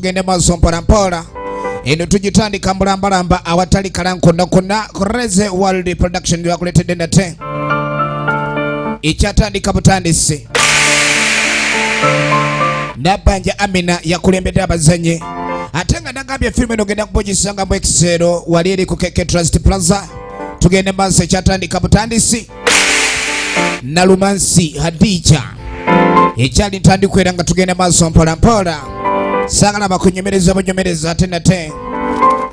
tugende maaso mpolampola. Eno tugitandika mbulambalamba awatali kalankonna konna Koreze World Production yakuletedde nate. Ekyatandika butandise. Nabanja Amina yakulembedde abazanyi. Ate nga nagambye filmu eno genda kubogisanga mu ekiseero wali eri ku KK Trust Plaza. Tugende maaso ekyatandika butandisi. Nalumansi Hadija. Ekyali ntandikwera nga tugende maaso mpolampola. Sagala bakunyemereza bunyemereza ate nate.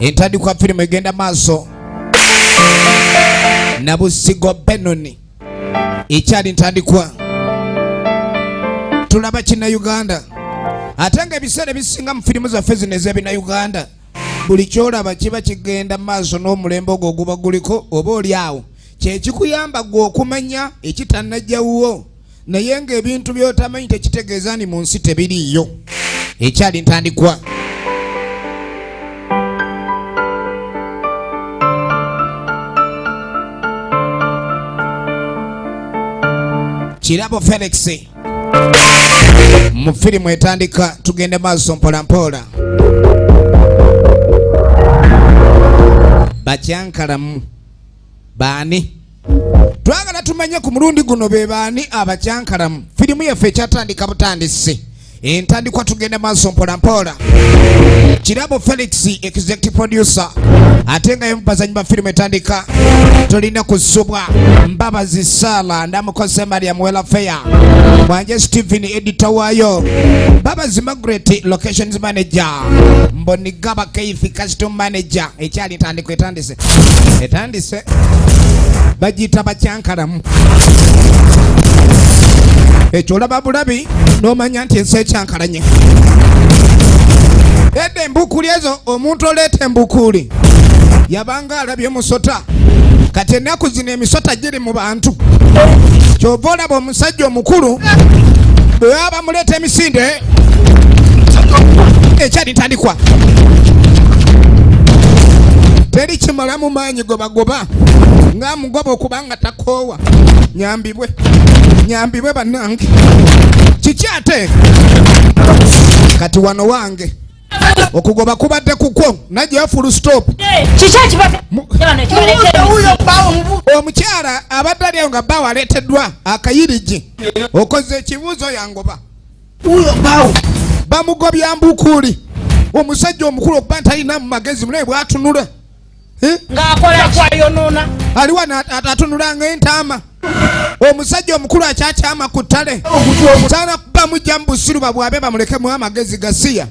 Entandikwa filmu egenda maaso. Nabusigo Benoni. Ekyali ntandikwa. Tulaba kina Uganda. Ate nga ebiseera bisinga mu firimu zaffe zino ez'ebina Uganda. Buli kyolaba kiba kigenda maaso n'omulembe ogwo guba guliko oba oli awo. Kyekikuyamba gwe okumanya ekitannajjawuwo. Naye ng'ebintu by'otamanyi tekitegeeza ni mu nsi tebiriiyo. Ekyali ntandikwa. Kirabo Felix mu firimu etandika tugende maaso mpolampola. Bakyakalamu baani? Twagala tumanye ku mulundi guno be baani Abakyakalamu. Firimu yaffe ekyatandika butandisi. Entandikwa tugende maaso mpolampola. Kirabo Felix executive producer. Ate nga y'omubazanyi ba firimu etandika. Tolina kusubwa. Mbabazi Sala Namukose Mariam Welfare. Mwanje Stephen editor waayo. Mbabazi Margaret locations manager. Mbonigaba Keifi custom manager. Ekyali ntandikwa etandise. Etandise. Bagiyita Bakyakalamu. Ekyo olaba bulabi n'omanya nti ensi ekyankalanye. Edda embukuli ezo omuntu oleeta embukuli yabanga alabye musota. Kati ennaku zino emisota giri mu bantu. Kyova olaba omusajja omukulu bwe baba muleeta emisinde. Ekyali ntandikwa. Teri kimala mu maanyi gobagoba nga mugoba okubanga takoowa. Nyambibwe bannange. Kiki ate? Kati wano wange okugoba kubadde kuko najja full stop. Omukyala abadde ali nga bbawo aleeteddwa akayirigi. Okoze ekibuuzo yangoba. Bamugobya mbukuli. Omusajja omukulu okuba ntalina mu magezi mulabe bw'atunula. Ng'akola kwayonona. Aliwa atunula ng'entaama. Omusajja omukulu akyakyama ku ttale. Taana kuba mujja mu busiruba bwabe bamulekemu amagezi gasiya.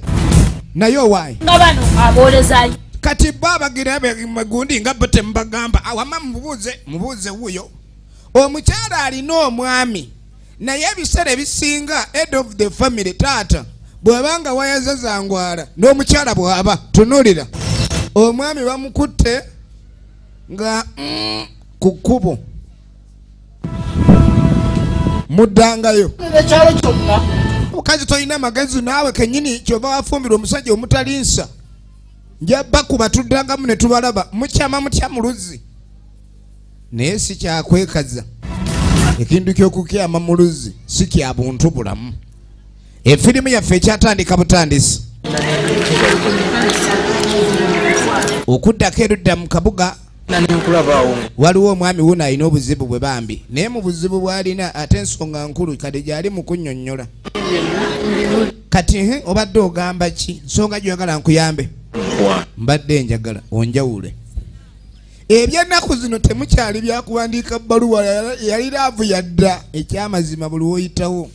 Naye owaayi. Nga bano aboolezaayo. Kati babagira gundi nga bo temubagamba. Awama mubuuze wuuyo. Omukyala alina omwami. Naye ebiseera ebisinga head of the family taata. Bw'abanga wayazazangwala n'omukyala bw'aba tunuulira. Omwami bamukutte nga ku kkubo. Muddangayo. Mukazi tolina amagezi naawe kennyini kyova wafumbirwa omusajja omutalinsa. Njabba kuba tuddangamu ne tubalaba mukyama mutya mu luzzi. Naye si kyakwekaza. Ekintu ky'okukyama mu luzzi si kya buntu bulamu. Efirimu yaffe ekyatandika butandisi. Okuddako erudda mu kabuga waliwo omwami wuno alina obuzibu bwe bambi. Naye mu buzibu bw'alina ate ensonga nkulu kati gy'ali mu kunnyonnyola. Kati obadde ogamba ki? Nsonga gy'oyagala nkuyambe? Mbadde njagala onjawule. Ebyennaku zino temukyali byakuwandiika bbaluwa yali laavu yadda. Ekyamazima buli woyitawo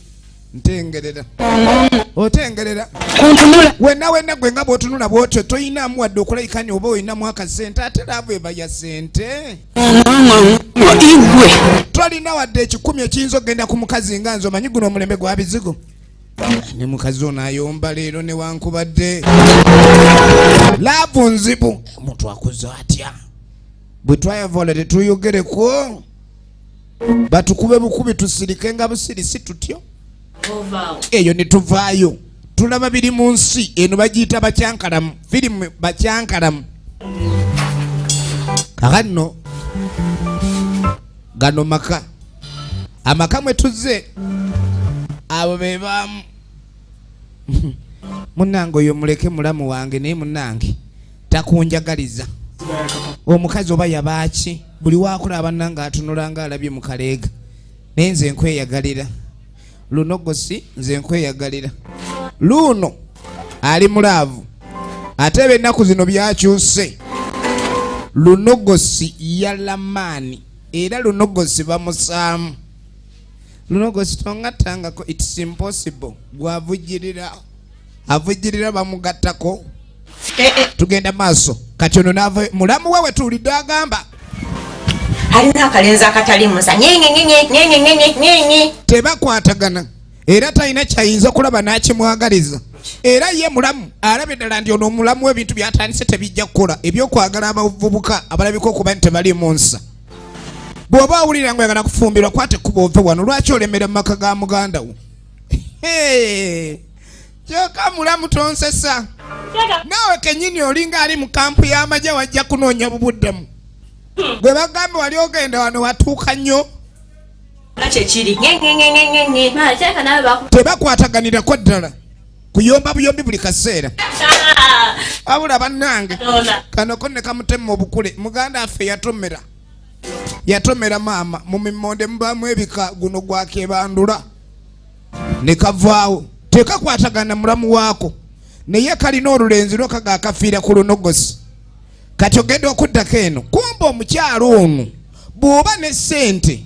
ntengerera. Otengerera. Wenna gwe nga bw'otunula bw'otyo toyinaamu wadde okulayikani oba oyinamu akasente ate laavu eba ya sente. Tolina wadde ekikumi ekiyinza okgenda ku mukazi nga nze omanyi guno omulembe gwa bizigo. Ne mukazi ono ayomba leero ne wankubadde. Laavu nzibu. Omuntu akoze atya? Bwe twayavola tetuyogereko. Batukube bukubi tusirike nga busirisi tutyo. Eyo ne tuvaayo. Tulaba biri mu nsi eno bagiyita Bakyakalamu. Firimu Bakyakalamu. Kakano gano maka. Amaka mwe tuzze abo be bamu. Munange oyo muleke mulamu wange naye munange takunjagaliza. Omukazi oba yabaaki buli waakulaba nanga atunula nga alabye mu kaleega. Naye nze nkweyagalira. Lunogosi nze nkweyagalira. Luno ali mulaavu. Ate ennaku zino byakyuse. Lunogosi yalamaani era lunogosi bamusaamu. Lunogosi tongatangako it's impossible. Gwavujirira avujirira bamugattako. Tugenda maaso kati ono nava mulamu wewe tulidde agamba alina akalenzi akatali musa nyenyenyenyenyenyenyenyenyenye tebakwatagana era talina kyayinza okulaba n'akimwagaliza era ye mulamu alabye ddala ndi ono omulamu w'ebintu byatandise tebijja kukola ebyokwagala abavubuka abalabika okuba nti tebali mu nsa. Bw'oba owulira ng'oyagala kufumbirwa kwate kuba ove wano lwaki olemera mu maka ga muganda wo. Kyokka mulamu tonsesa. Naawe kenyini olinga ali mu kampu y'amagye wajja kunoonya bubuddamu. Gwe bagamba wali ogenda wano watuuka nnyo. kyekiri nyenyenyenyenyenye Tebakwataganirako ddala. Kuyomba buyombi buli kaseera. Abula bannange kano ko ne kamutema obukule muganda affe yatomera. Yatomera maama mu mimonde mubaamu ebika guno gwakebandula. Ne kavaawo. Tekakwatagana mulamu waako. Naye kalina olulenzi lwo kaga akafiira ku lunogosi. Kati ogenda okuddako eno kumba omukyalo ono bw'oba ne ssente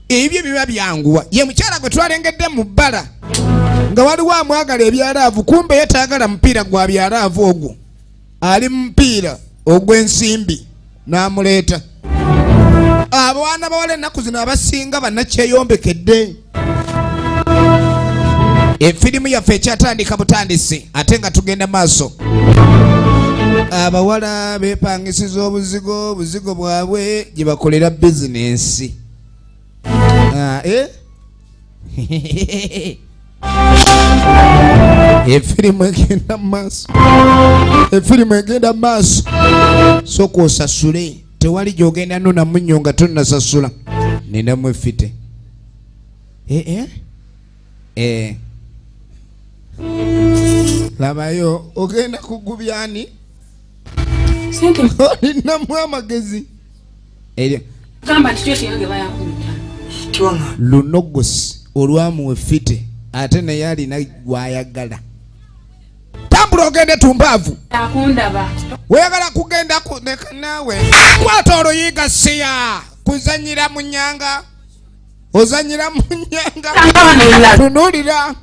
ebyo biba byanguwa. Ye mukyala gwe twalengedde mu bbala nga waliwo amwagala ebyalaavu kumbe ye taagala mupiira gwa byalaavu ogwo. Ali mu mupiira ogw'ensimbi n'amuleeta. Abaana bawala ennaku zino abasinga bannakyeyombekedde. Efirimu yaffe ekyatandika butandisi ate nga tugenda maaso. Abawala beepangisiza obuzigo bwabwe gye bakolera bizinensi. Efirimu egenda maaso. Efirimu egenda maaso. Sooka osasule. Tewali gy'ogenda nona munnyo nga tonnasasula. Ninamu effite. Labayo ogenda kugubyani olinamu amagezi gamba nti yange bayakunta lunogosi olwamuwe fite ate naye alina gwayagala. Tambula ogende tumbaavu akundaba weyagala kugenda kuneka naawe kwata oluyiga siya kuzanyira mu nnyanga ozanyira mu nnyanga tunulira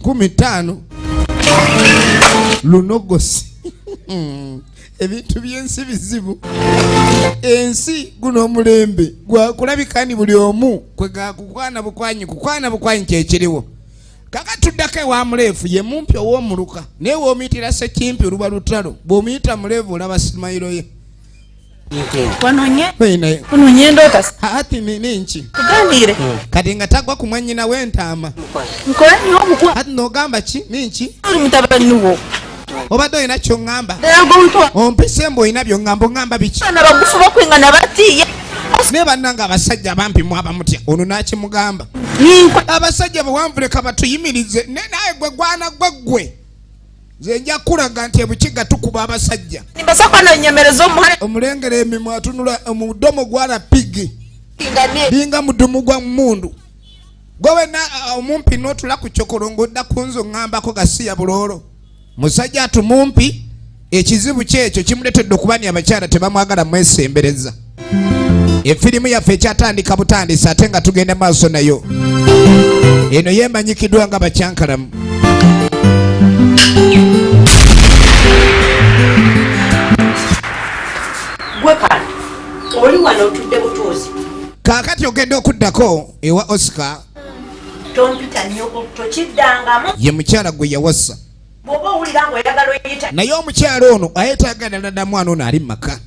15 lunogosi. Ebintu by'ensi bizibu. Ensi guno omulembe gwakulabikani buli omu kwega kukwana bukwanyi kyekiriwo. Kaka tuddako ewa muleefu ye mumpi ow'omuluka naye w'omuyitira Ssekimpi oluba lutalo bw'omuyita muleevu olaba simayiro ye. Wanonye ndoota Hati ninki kugambire kati nga tagwa ku mwannyina w'entaama nkola nnyo omukwa hati n'ogamba ki ninki oli mutabani wo obadde olina ky'oŋŋamba ddala ompise mbu olina by'oŋŋamba oŋŋamba biki abaana bagufu bakwenga nabatiye naye bannanga abasajja bampi mwaba mutya ono n'akimugamba abasajja bawanvuleka batuyimirize naye naye gwe gwana gwe nze nja kulaga nti ebukiga tukuba abasajja nimbasakwana nyemereza omuhale omulengera emimwa atunula omudomo gwala pigi linga mudumu gwa mmundu gwe wena omumpi n'otula ku kyokolo ng'odda ku nzo ŋŋambako gasiya buloolo musajja atumumpi ekizibu kyekyo kimuletedde okubani abakyala tebamwagala mwesembereza. Efirimu yaffe ekyatandika butandisi ate nga tugenda maaso nayo eno yeemanyikiddwa nga Bakyakalamu. gwe kale oli wano otudde butuuzi kaakati ogenda okuddako ewa Oscar tompita nnyo tokiddangamu ye mukyala gwe yawasa bw'oba owulira ng'oyagala oyita naye omukyala ono ayetaaga ddala mwana ono ali mu maka.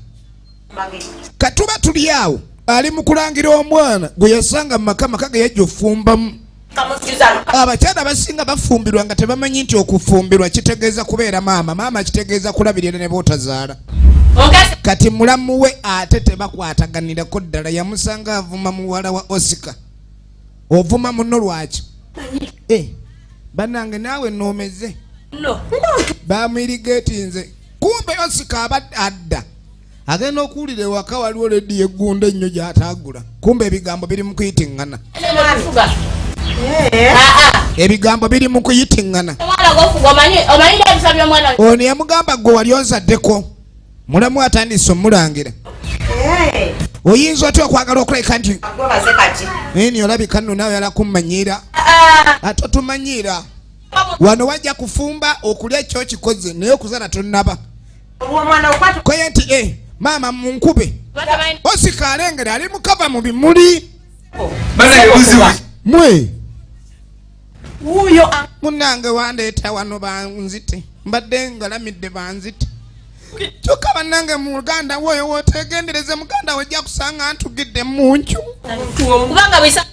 Katuba tuli awo ali mu kulangira omwana gwe yasanga mu maka ge yajja ofumbamu. Abakyala abasinga bafumbirwa nga tebamanyi nti okufumbirwa kitegeeza kubeera maama kitegeeza kulabirira ne bootazaala. Kati mulamu we ate tebakwataganirako ddala yamusanga avuma muwala wa Oscar. Ovuma muno lwaki? Bannange naawe noomeze No. bamirigetinze kumbe Osika abadde adda agenda okuwulira ewaka waliwo lediyo eggunda ennyo gy'ataagula kumbe ebigambo biri mu kuyitiŋŋana ebigambo biri mu kuyitiŋŋana ono yamugamba gwe wali onzaddeko mulamu atandise omulangira oyinza otya okwagala okuleka nti eni olabika nno nawe yala kummanyiira ate otumanyiira wano wajja kufumba okulya ekyo kikoze naye okuzana tonnaba koye nti maama munkube Osika alengera ali mukava mu bimuli mwe munange wandeeta wano banzite mbadde ngalamidde banzite kyokka bannange mu Uganda woyo wootegendereze muganda wejja kusanga ntugidde muncu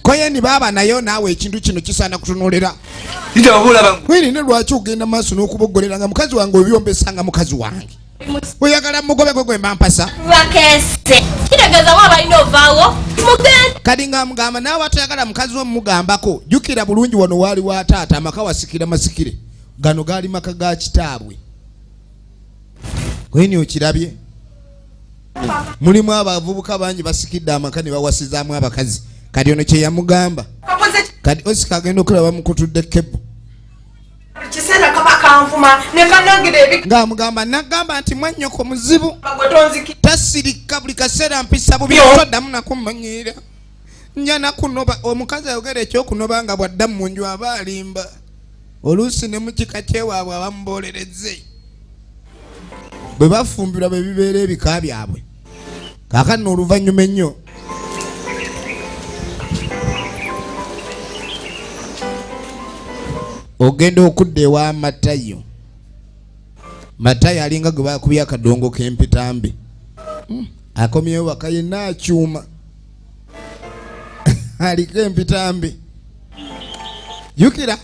koye ni baaba nayo naawe ekintu kino kisaana kutunulira wini ne lwaki ogenda maaso n'okubogolera nga mukazi wange obyombesanga mukazi wange oyagala mugobe gwe mpampasa kadi nga mugamba naawe atayagala mukazi womugambako jjukira bulungi wano waali wa taata amaka wasikira masikire gano gaali maka ga kitaabwe kweni okirabye mulimu abavubuka bangi basikidde amaka ne bawasizaamu abakazi kadi ono kye yamugamba kadi Osika agenda okulaba mukutudde kebo kiseera kaba kanvuma ne kanangira ng'amugamba nagamba nti mwannyoko muzibu tasirika buli kaseera mpisa bubi toddamu nakummanyiira nja nakunoba omukazi ayogera ekyokunoba nga bwadda mu nju aba alimba oluusi ne mu kika kyewaabwe abamubolereze bwe bafumbirwa bwe bibeera ebika byabwe kaakano oluvannyuma ennyo ogenda okudda ewa Matayo. Matayo alinga gwe bakubye akadongo k'empitambi akomyewo waka yenna akyuma aliko empitambi jukira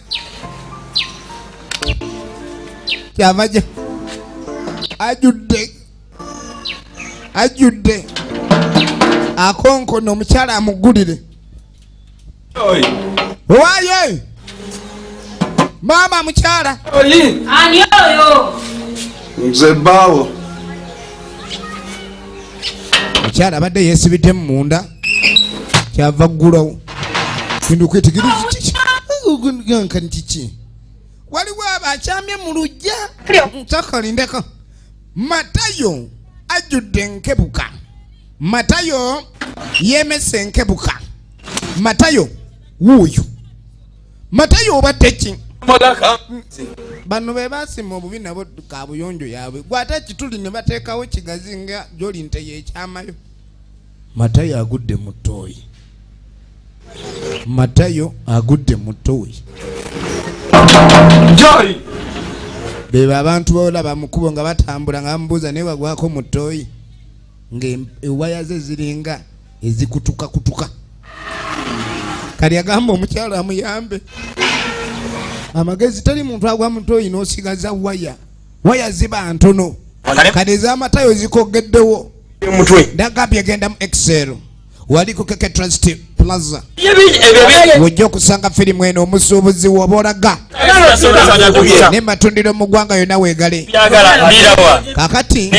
kyavaja ajudde akonkono omukyala amugulire owaye mama mukyala ani oyo nze baawo mukyala abadde yeesibidde munda kyava ggulawo kindu kwetegeriza kiki kiki waliwo abakyamye mu lujja ntakalindeko Matayo ajudde enkebuka Matayo yemese enkebuka Matayo wuuyo Matayo obadde ki bano be basima obubi nabo kabuyonjo yaabwe gwate kituli ne bateekawo kigazi nga gyoli nte yekyamayo Matayo agudde mu ttooyi Matayo agudde mu ttooyi bebe abantu boolaba mukubo nga batambula nga bamubuuza naye wagwako mu ttooyi ng'ewaya ze ziringa ezikutukakutuka kali agamba omukyala amuyambe amagezi tali muntu agwa mu ttooyi n'osigaza waya ziba ntono kale ez'Amatayo zikogeddewo ndagambye genda mu Excel waliko Keke Trust Plaza wojja okusanga firimu eno omusuubuzi w'obolaga ne matundiro mu ggwanga yonna weegale kakati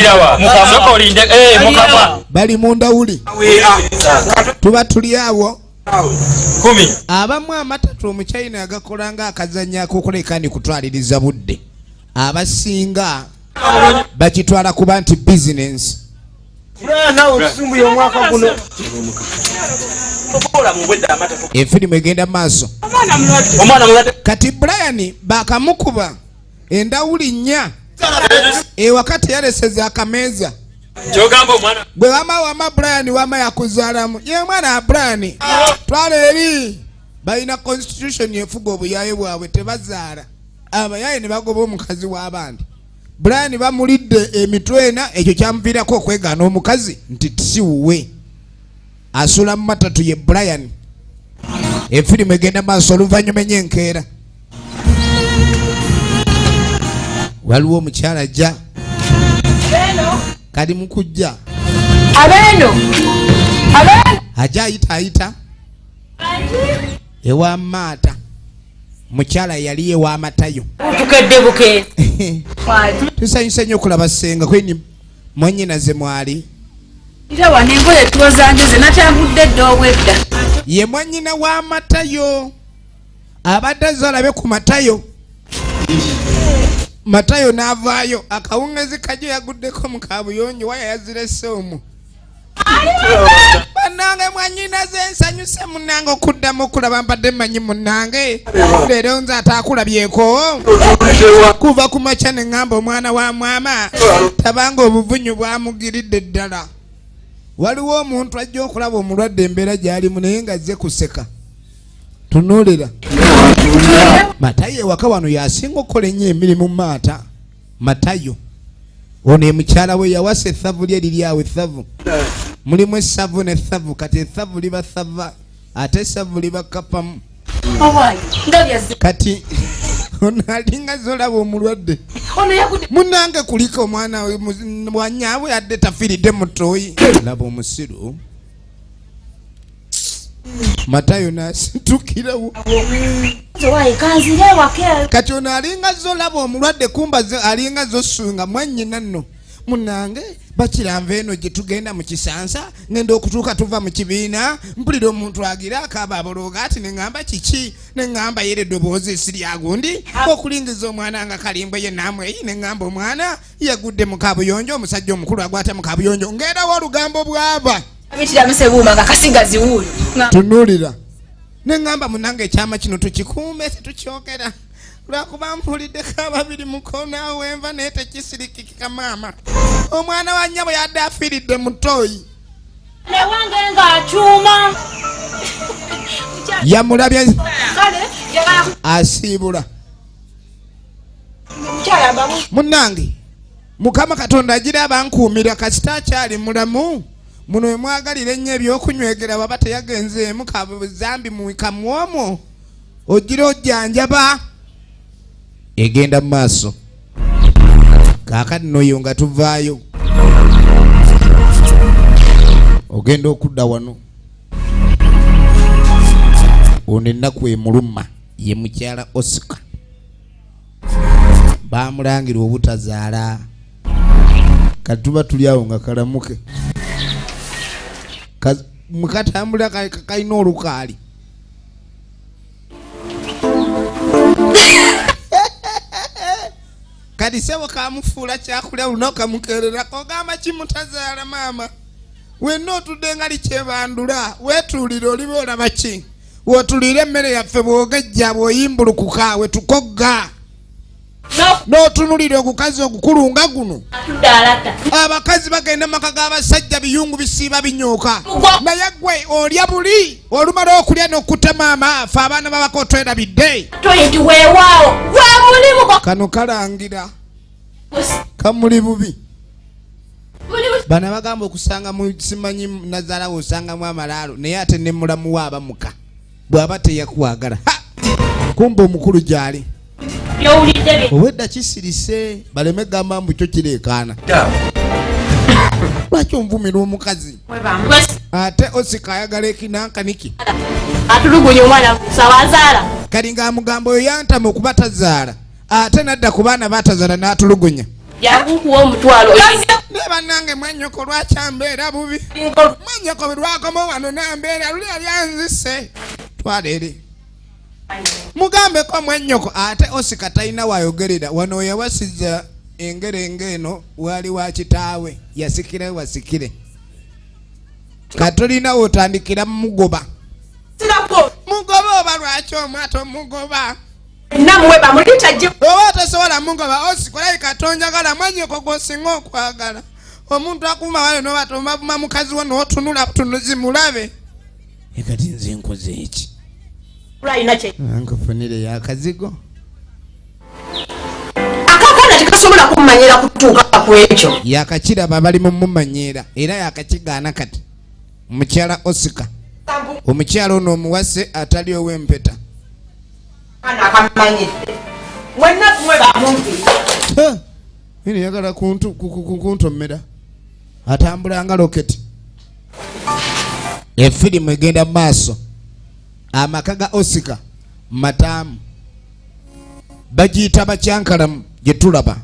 bali mu ndawuli tuba tuli awo abamu amatatu omuchina yagakola nga akazanya akokolekani kutwaliriza budde abasinga bakitwala kuba nti business efirimu egenda maaso kati Brian bakamukuba endawuli nnya ewakati yaleseza akameeza gwe wama Brian wama yakuzaalamu ye mwana wa Brian twala eri balina constitution yefuga obuyaye bwabwe tebazaala abayaye ne bagoba omukazi w'abandi Brian bamulidde emitwe ena ekyo kyamuviirako okwegaana omukazi nti tisiwuwe asula mu matatu ye Brian efirimu egenda maaso oluvannyuma enkeera waliwo omukyala ajja kali mukujja abeno ajja ayita ewa maata mukyala yali ewa matayo tukedde buke tusanyusa nnyo okulaba senga kweni mwannyinaze mwali era wano engoye twozange ze natambudde dda obwedda ye mwannyina wa matayo abadde azalabe ku matayo matayo n'avaayo akawungezi kajjo yaguddeko mu kabuyonjo waya yazirese omwo bannange mwannyinaze nsanyuse munnange okuddamu okulaba mbadde mmanyi munnange leero nze ataakulabyeko kuva ku makya ne ŋŋamba omwana wa mwama tabanga obuvunyu bwamugiridde ddala waliwo omuntu ajja okulaba omulwadde embeera gy'alimu naye nga azze kuseka tunuulira matayo ewaka wano yasinga okukola ennyo emirimu maata matayo ono emukyala we yawasa ethavu lye liri awo ethavu mulimu essavu n'ethavu kati ethavu liba thava ate essavu liba kapamu kati ono alinga zolaba omulwadde munange kuliko omwana wanyaabwe adde tafiiridde mutoyi laba omusiru matayo nasitukirawo kati ono alinga zolaba omulwadde kumba alinga zosunga mwannyina nno munange bakiranva eno gye tugenda mu kisansa ngenda okutuuka tuva mu kibiina mpulira omuntu agira akaaba abolooga ati ne ŋŋamba kiki ne ŋŋamba yera eddoboozi esiryagundi okulingiza omwana nga kalimbwe ye naamweyi ne ŋŋamba omwana yagudde mu kabuyonjo omusajja omukulu agwata mu kabuyonjo ngerawo olugambo bw'aba tunuulira ne ŋŋamba munange ekyama kino tukikuume tetukyogera lwakuba mpuliddeko ababiri mukoona wenva naye tekisirikikika maama omwana wa nnyabo yadde afiiridde mutoyi newange ng'akyuma yamulabye asiibula munnange mukama katonda agira abankuumira kasita akyali mulamu muno we mwagalira ennyo ebyokunywegera baba teyagenzeemu kabuzambi muwikamu omwo ogira ojjanjaba egenda mu maaso kaakati noyo nga tuvaayo ogenda okudda wano ono ennaku emuluma ye mukyala Oscar bamulangira obutazaala kati tuba tuli awo nga kalamuke mukatambula kalina olukaali kati sebo kamufuula kyakulya luno kamukererako ogamba kimutazaala maama wenna otudde nga likyebandula wetuulire oliba olaba ki wotuliire emmere yaffe bwogejja bwoyimbulukuka wetukogga n'otunulira ogukazi ogukulu nga guno abakazi bagenda maka g'abasajja biyungu bisiiba binyooka naye gwe olya buli olumala okulya n'okutta maama fe abaana babako twerabidde kano kalangira kamuli bubi bana bagamba okusanga mu simanyi nazaala osangamu amalaalo naye ate ne mulamu wa abamuka bw'aba teyakwagala kumba omukulu gyali obwedda kisirise baleme gamba mbu kyo kireekaana lwaki onvumira omukazi ate Oscar ayagala ekinankaniki atulugunya omwana sawazaala kali ng'amugamba oyo yantama okuba tazaala ate nadda ku baana batazaala n'atulugunya yakukuwa omutwalo ne bannange mwannyoko lwakyambeera bubi mwannyoko bwe lwakoma wano nambeera luli yali anzise twala eri mugambeko mwannyoko ate Oscar talina wayogerera wano yawasiza engerenge eno wali wa kitaawe yasikire wasikire katolina wotandikira mugoba mugoba oba lwaki omwata omugoba namwe bamulitaje oba tasobola mugoba Oscar katonjagala mwannyoko gwosinga okwagala omuntu akuma wale nobatomabuma mukazi wo nootunula tunuzi mulabe ekati nze nkoze eki nkufunire yakazigo akakana tikasobola kumanyira kutuuka ku ekyo yakakiraba bali mu mumanyira era yakakigaana kati mukyala Oscar omukyala ono omuwase atali ow'empeta ine yagala kuntomera atambula nga loketi efirimu egenda mu maaso amaka ga Oscar mataamu bagiyita Bakyankalamu gye tulaba.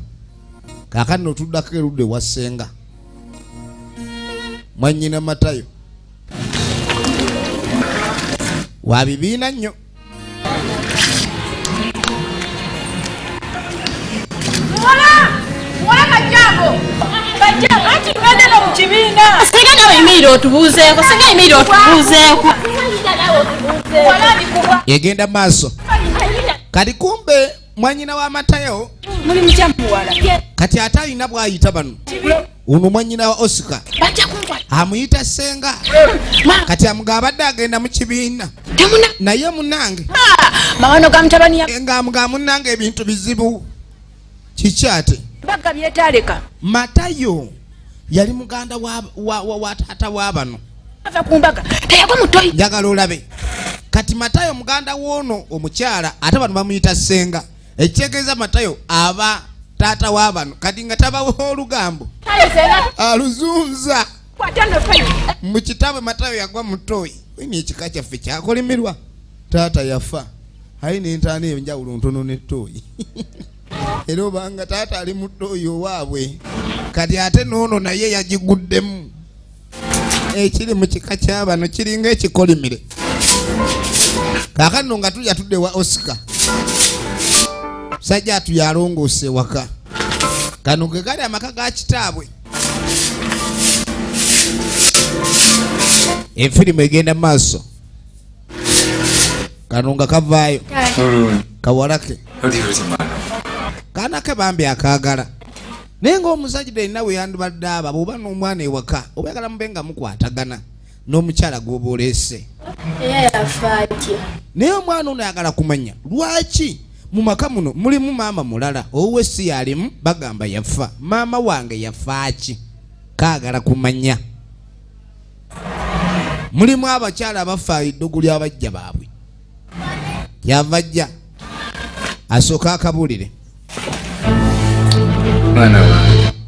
Kaakano tuddako erudde wasenga mwannyina Matayo wa bibiina nnyo. Wala kajjabo. Kajjabo ati ngenda mu kibiina. Sega nawe email otubuuzeeko. Sega email otubuuzeeko. Wala bikuba. Yegenda maaso. Kati kumbe mwannyina wa Matayo Muli mukyamu wala. kati ate alina bw'ayita bano. Uno mwannyina wa Oscar Bajja kunkwata. amuyita senga. Kati amugamba abadde agenda mu kibiina. Temuna. Naye munange Mawano ga mutabani ya. ng'amugamba munange ebintu bizibu. Kiki ate? Bagga byetaleka. Matayo yali muganda wa taata wa bano. Ava ku mbaga. Teyagwa mutoyi. Njagala olabe. Kati Matayo muganda w'ono omukyala ate bano bamuyita senga. Ekitegeeza Matayo aba taata wa bano. Kati nga tabawo olugambo. Aluzunza. Kwatano fayi. Mu kitabu Matayo yagwa mutoyi. Wini ekika kyaffe kyakolimirwa. Taata yafa. Ayina entaana enjawulo ntono n'ettoyi. Era obanga taata ali mutoyi owaabwe. Kati ate n'ono naye yagiguddemu. Ekiri mu kika ky'abano kiringa ekikolimire. Kaakano nga tulya tudde wa Oscar. Sajja atuyalongoose waka. Kano ge gali amaka ga kitaabwe. Efirimu egenda maaso. Kano nga kavaayo. Kawalake. Kaana ke bambi akaagala. Naye ng'omusajja yenna we yandibadde aba bw'oba n'omwana ewaka obayagala mube nga mukwatagana n'omukyala gw'oba oleese. Naye omwana ono ayagala kumanya lwaki mu maka muno mulimu maama mulala owuwe si yalimu bagamba yafa. Maama wange yafa ki? Kaagala kumanya. Mulimu abakyala abafa eddoguli abajja baabwe. Yava ajja asooka akabuulire.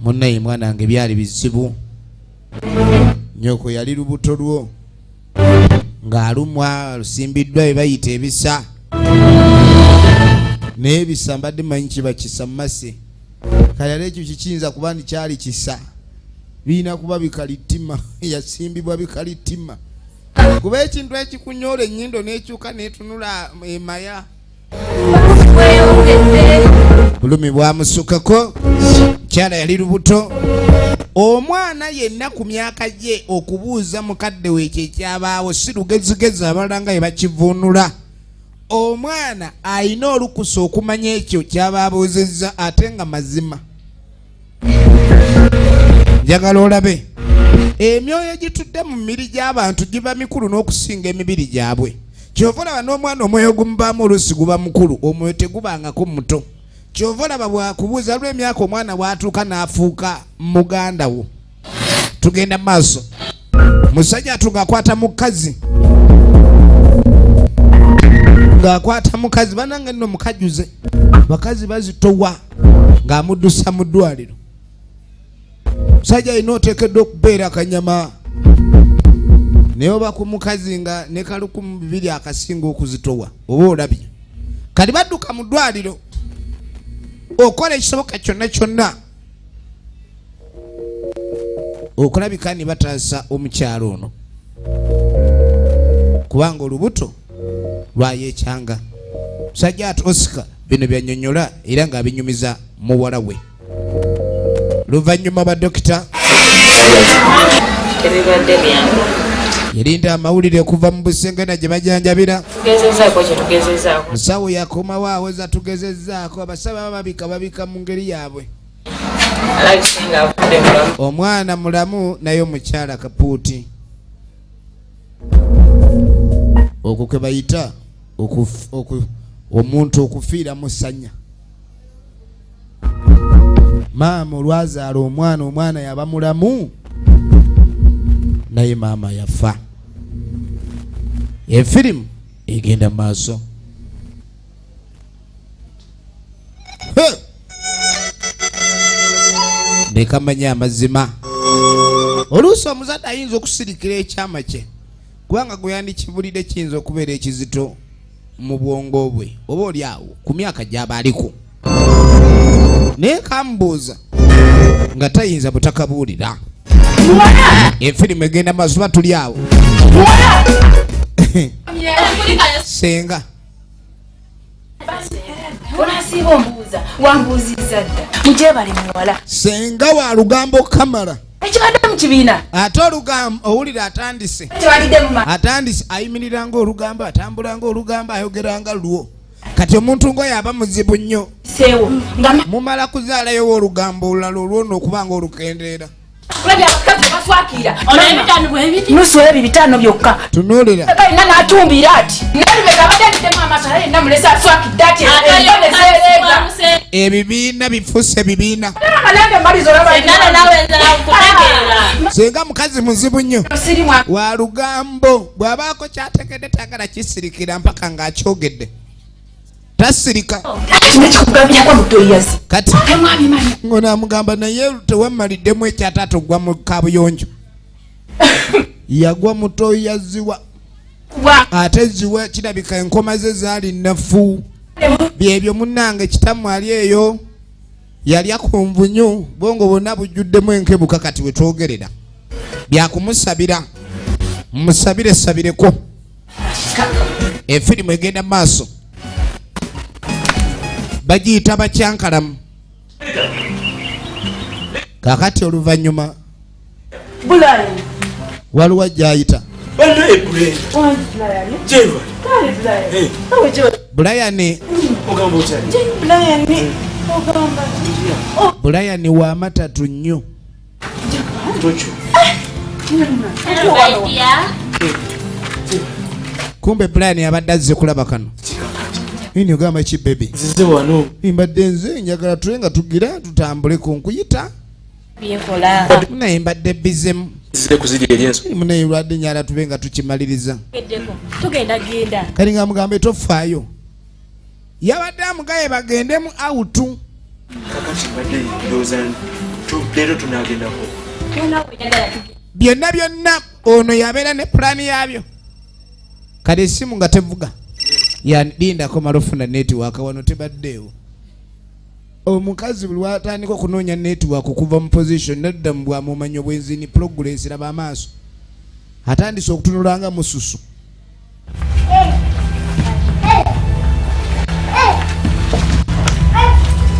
Munnaye mwanange byali bizibu. Nyoko yali lubuto lwo ng'alumwa lusimbiddwa bye bayita ebisa. Naye ebisa mbadde manyi kiba kisa mmase. Kale ekyo kikiyinza kuba nti kyali kisa. Birina kuba bikalitima. Yasimbibwa bikalitima. Kuba ekintu ekikunyoola ennyindo n'ekyuka n'etunula emaya. Bulumi bwamusukako. Kyala yali lubuto. Omwana yenna ku myaka gye okubuuza mukadde we ekyo ekyabaawo si lugezigezi abalala nga bye bakivuunula. Omwana alina olukusa okumanya ekyo kyabaabuuzizza ate nga mazima. Njagala olabe. Emyoyo egitudde mu mibiri gy'abantu giba mikulu n'okusinga emibiri gyabwe. Kyova olaba n'omwana omwoyo gumubaamu oluusi guba mukulu, omwoyo tegubangako muto. Kyova olaba bwakubuuza lw'emyaka omwana bw'atuuka n'afuuka muganda wo. Tugenda maaso. Musajja atunga akwata mukazi. Ng'akwata mukazi banange nno mukajuze. Bakazi bazitowa ng'amuddusa mu ddwaliro. Musajja alina oteekeddwa okubeera akanyama. Naye oba ku mukazi nga ne kalukumu bibiri akasinga okuzitowa oba olabye. Kati badduka mu ddwaliro okola ekisoboka kyonna kyonna okulabika ne bataasa omukyalo ono kubanga olubuto lwayeekyanga. Musajja ati Oscar bino byannyonnyola era ng'abinyumiza muwala we. Luvannyuma badokita tebibadde byangu. Yalinda amawulire okuva mu busengena gye bajanjabira. Tugezezaako kye tugezezaako. Musawo yakomawo aweza tugezezzaako. Abasaba babika mu ngeri yaabwe. Alakisinga avudde mulamu. Omwana mulamu naye omukyala kapuuti. Okwo kwe bayita omuntu okufiira mu ssanya. Maama olwazaala omwana yaba mulamu naye maama yafa. Efirimu egenda maaso. Nekamanya amazima. Oluusi omuzadde ayinza okusirikira ekyama kye kubanga gwe yandikibulidde kiyinza okubeera ekizito. mu bwongo bwe oba oli awo ku myaka gy'aba aliko naye kambuuza nga tayinza butakabuulira efirimu egenda maaso ba tuli awo senga olasiiba ombuuza wambuuzizza dda mujebale muwala senga wa lugambo kamala ekibadde mu kibiina ate olugambo owulira atandise tewalidde mu atandise ayimirira ng'olugambo atambula ng'olugambo ayogera nga lwo kati omuntu ngoyo aba muzibu nnyo seewo nga mumala kuzaalayo olugambo olulala olwona okuba ng'olukendeera kulabya abakazi baswakira Olebitano bwebiti. nusu ebyo bitano byokka tunuulira kalina n'atumbira ati nalubega abadde agiddemu amaaso naye namulesa aswakidde ati ezereega ebibiina bifuuse bibiina amalambe malizo Engalo nawe nzala kutegeera. senga mukazi muzibu nnyo sirimu wa lugambo bw'abaako kyategedde tagala kisirikira mpaka ng'akyogedde tasirika kino kikugambirako mutoyazi kati temwabimanyi ng'onaamugamba naye tewamaliddemu ekyataata ogwa mu kabuyonjo yagwa mutoyaziwa ate ziwa kirabika enkoma ze zaali nnafu byebyo munnange kitamu ali eyo yalya ku nvunyu bwongo bwonna bujjuddemu enkebuka kati we twogerera byakumusabira musabire sabireko efirimu egenda mu maaso bagiyita Bakyakalamu kakati oluvannyuma bulani waliwo ajjayita bulayani bulayani wa matatu nnyo kumbe bulayani abadde azze kulaba kano ini ogamba ki bebe zize wano mbadde nze njagala tule nga tugira tutambule ku nkuyita Byekola. naye mbadde bizemu zize kuzirya eryenso munaye lwadde nyala tube nga tukimaliriza Geddeko. Tugenda genda. kali nga mugambe tofaayo yabadde amugaye bagendemu autu kakati mbadde ndowooza leero tunaagendako Tuna kujagala tugenda. byonna ono yabeera ne pulaani yaabyo kale essimu nga tevuga yalindako malofuna netiwaaka wano tebaddeewo omukazi buli watandika okunoonya netiwaaka okuva mu position nadda mu bwamumanyi obwenzini progress raba amaaso atandise okutunulanga mususu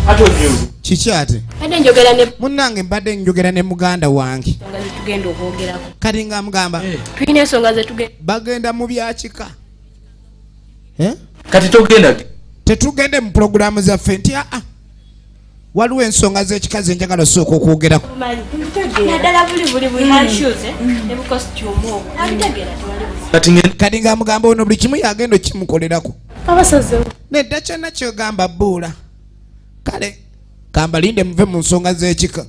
ate onyewo kiki ate Badde njogera ne munnange mbadde njogera ne muganda wange nsonga ze tugenda okwogerako. kati nga mugamba Tulina ensonga ze tugenda. bagenda mu byakika kati togenda tetugende mu pulogulaamu zaffe nti aa waliwo ensonga z'ekikazi enjagala osooka okwogerako Naddala buli handshoes ne bu costume obwo. Abitegeera tewali buzibu. kati ngenda kati nga mugamba ono buli kimu yagenda okimukolerako Abasazewo. nedda kyonna kyogamba bbuula kale kambalinde muve mu nsonga z'ekika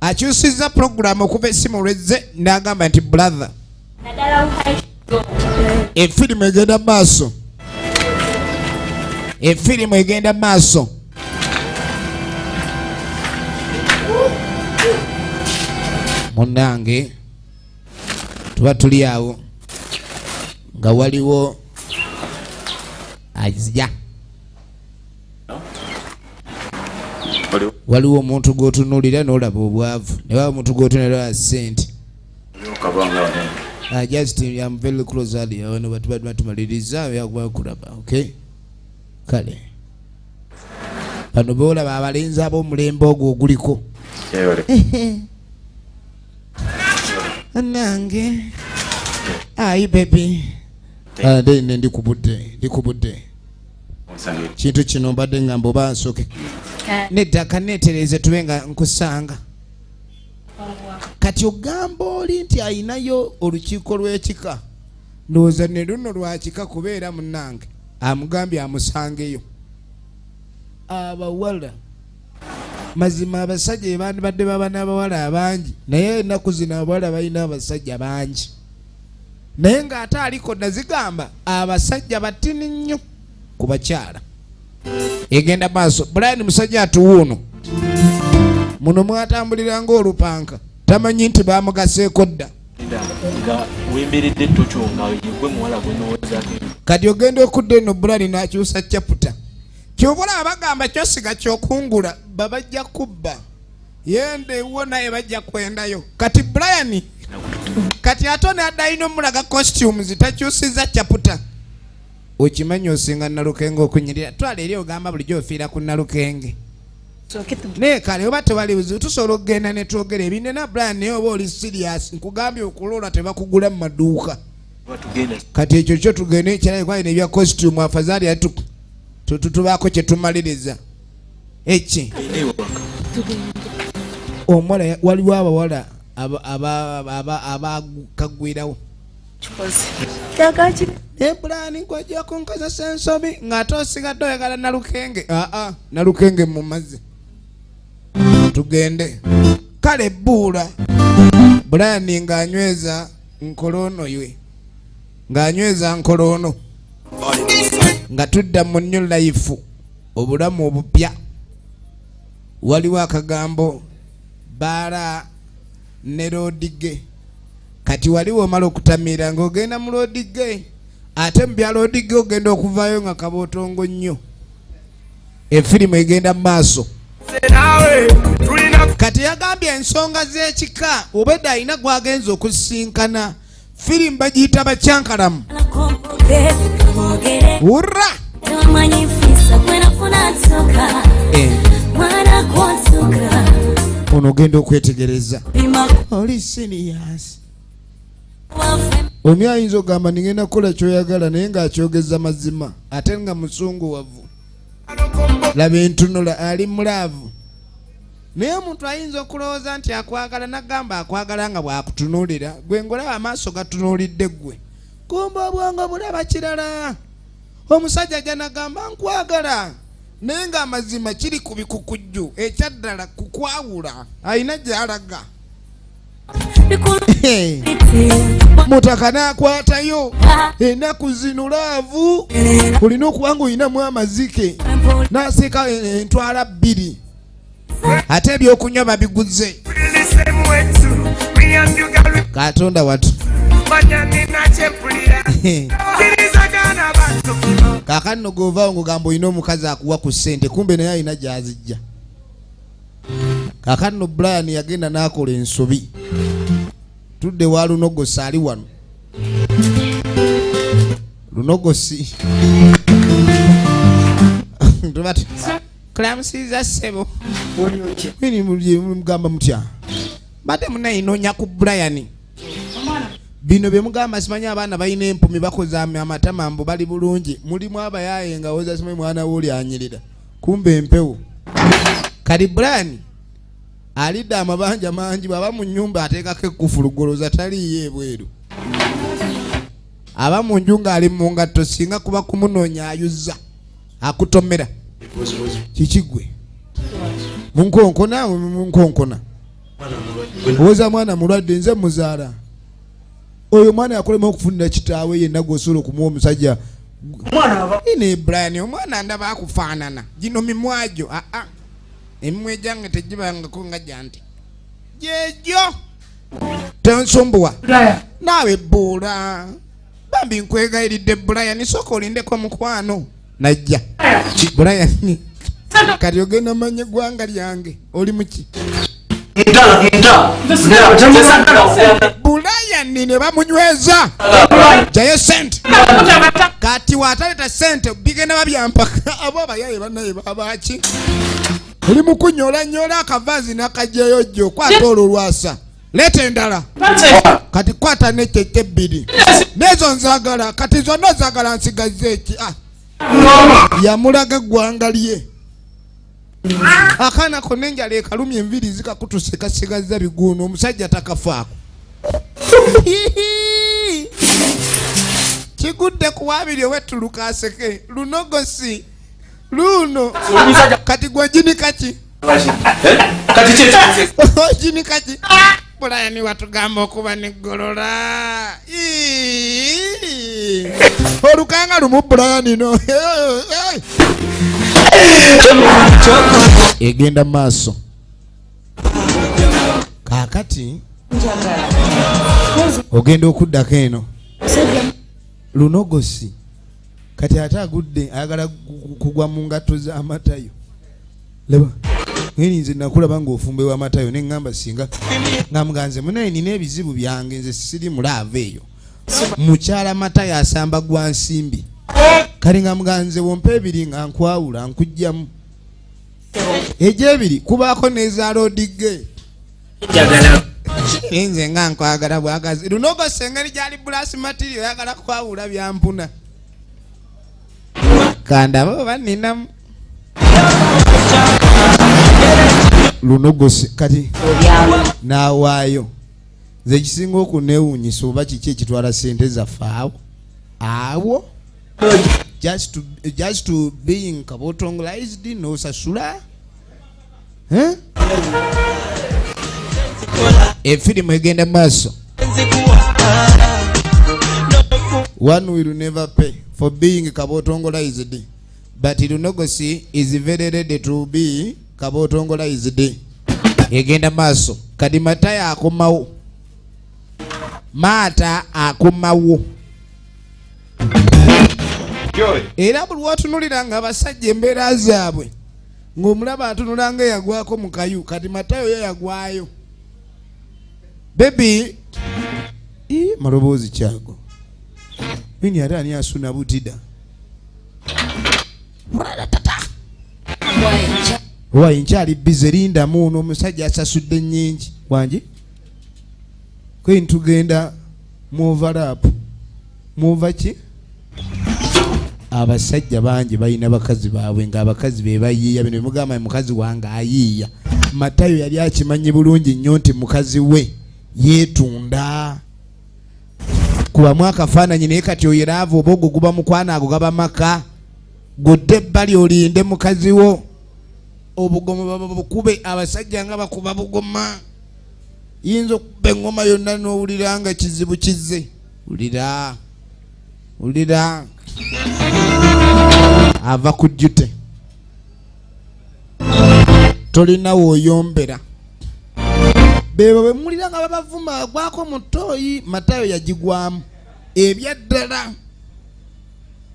akyusizza pulogulaamu okuva essimu lwezze n'agamba nti brother Naddala bu handshoes. efirimu egenda maaso efirimu egenda maaso munnange tuba tuli awo nga waliwo azja waliwo omuntu g'otunuulira n'olaba obwavu ne waba omuntu g'otunuulira ssente just I'm very close ali wano batubadde tumaliriza yakulaba okay kale bano boolaba abalenzi ab'omulembe ogwo oguliko nange ayi bebi nde ndikubudde kintu kino mbadde ngamba oba nsoke neddaka neetereze tube nga nkusanga kati ogamba oli nti ayinayo olukiiko lw'ekika ndowooza ne luno lwakika kubeera munnange amugambye amusangeyo abawala mazima abasajja ebandibadde baba n'abawala abangi naye ennaku zino abawala balina abasajja bangi naye ng'ate aliko nazigamba abasajja batini nnyo ku bakyala egenda maaso Brian musajja atuwuuno muno mwatambulira ng'olupanka tamanyi nti bamugaseeko dda nga wemberedde tokyonga yegwe muwala gwenowoozaako kati ogenda okudda eno bulani n'akyusa chapter kyobula abagamba kyosiga kyokungula babajja kubba yende wo naye bajja kwendayo kati Brian kati atone adayino mulaga costumes takyusiza chapter okimanyi osinga Nalukenge okunyirira twala eri ogamba bulijjo ofiira ku Nalukenge ne kale oba tewali buzibu tusobola okugenda ne twogera ebinde na Brian naye oba oli serious nkugambye okuloola tebakugula mu maduuka kati ekyo kyo tugenda ekirala kwali nebya costume afadhali tubaako kye tumaliriza eki omuwala waliwo abawala abakagwirawo Brian nkojja kunkozesa ensobi ng'ate osigadde oyagala Nalukenge Nalukenge mu mazzi tugende kale bbuula Brian ng'anyweza nkolono ywe ng'anyweza nkolono nga tudda mu new life obulamu obupya waliwo akagambo baala ne lodige kati waliwo omala okutamira ng'ogenda mu lodige ate mu bya lodige ogenda okuvaayo nga kabootongo nnyo efirimu egenda mu maaso kati yagambye ensonga z'ekika obedda alina gwagenza okusisinkana firimu bagiyita Bakyakalamu urra ono ogenda okwetegereza oli serious omi ayinza ogamba ningenda kukola kyoyagala naye ng'akyogeza mazima ate nga musunguwavu laba entunula ali mulaavu naye omuntu ayinza okulowooza nti akwagala nagamba akwagala nga bw'akutunuulira gwe ngolaba amaaso gatunuulidde ggwe kumba obwongo bulaba kirala omusajja ajja nagamba nkwagala naye ng'amazima kiri ku bikukujju ekyaddala kukwawula alina gy'alaga mutaka n'akwatayo ennaku zino laavu olina okuba nga olinamu amazike n'aseeka entwala 2 ate ebyokunywa babiguze Katonda watu kakano govaawo ng'ogamba olina omukazi akuwa ku ssente kumbe naye alina gy'azijja kakano Brian yagenda n'akola ensobi tudde wa Lunogosi ali wano Lunogosi tubati kulamusiza ssebo mini mugamba mutya bade munayinoonya ku Brian bino bye mugamba simanyi abaana balina empumi bakoze amatama mbu bali bulungi mulimu abayaye nga woza simanyi mwana w'oli anyirira kumbe empewo kali Brian alidde amabanja mangi bw'aba mu nnyumba ateekako ekkufulugoloza taliyo ebweru aba mu nju ng'ali mu ngatto singa kuba kumunoonya ayuzza akutomera kikigwe munkonkona munkonkona owoza mwana mulwadde nze muzaala oyo mwana yakolema okufunira kitaawe yenna gwosobola okumuwa omusajja ine Brian omwana ndaba akufaanana gino mimwajo emimwe gyange tegibangako nga gyanti jejo tensumbuwa naawe bbuula bambi nkwegayiridde Brian sooka olindeko mukwano najja Brian kati ogenda manye gwanga lyange oli muki Brian ne bamunyweza jayo sente kati wataleta sente bigenda babyampaka abo abayaye banaye babaki oli mukunyola akavazi n'akajjayo jjo kwata olwo lwasa leta endala kati kwata n'ekyeke 2 n'ezo nzagala kati zonna zagala nsigaze eki yamulaga gwanga lye akaana ko nenjala ekalumya enviri zikakutuseka sigaza biguuno omusajja takafaako kigudde ku wabiri owetuluka aseke Lunogosi luno kati gwe jini kaki jini kaki Brian watugamba okuba neggolola olukanga lumu Brian no egenda maaso kakati ogenda okuddako eno lunogosi kati ate agudde ayagala kugwa mu ngatto z'amatayo leba nze nakulaba ng'ofumbewa amatayo ne ngamba singa ngamuganze munaye nina ebizibu byange nze siri mulaava eyo mukyala matayo asamba gwa nsimbi kale ngamuganze wompa ebiri nga nkwawula nkugjamu egyebiri kubaako n'eza lodige nze nga nkwagala bwagazi lunogosi engeri gyali bulasi matirio yagala kwawula byampuna kandaba oba ninamu lunogosi kati nawaayo nze kisinga okuneewuunyisa oba kiki ekitwala sente zaffe awo just to being kabotongalized nosasula efirimu egenda maaso. One will never pay for being kabotongalized, but lunogosi is very ready to be kabotongalized. Egenda maaso kadi mataya akomawo mata akomawo era buli watunulira nga abasajja embeera zaabwe ng'omulaba atunula nga yagwako mu kayu kati matayo yo yagwayo bebi maloboozi kyago mini ate ani asuna butida owayi nkyali bize lindamu ono omusajja asasudde nnyingi wangi kwe ntugenda mu overlap muva ki abasajja bangi balina bakazi baabwe ng'abakazi be bayiiya bino bimugamba mukazi wange ayiiya matayo yali akimanyi bulungi nnyo nti mukazi we yeetunda kubamu akafaananyi naye kati oyeraava oba ogwo guba mukwana ago gaba maka godde ebbali olinde mukazi wo obugoma babukube abasajja nga bakuba bugoma yinza okuba engoma yonna n'owulira nga kizibu kizze ulira ava ku jjute tolina wooyombera bebo bwe mulira nga babavuma agwako mu ttooyi matayo yagigwamu ebyaddala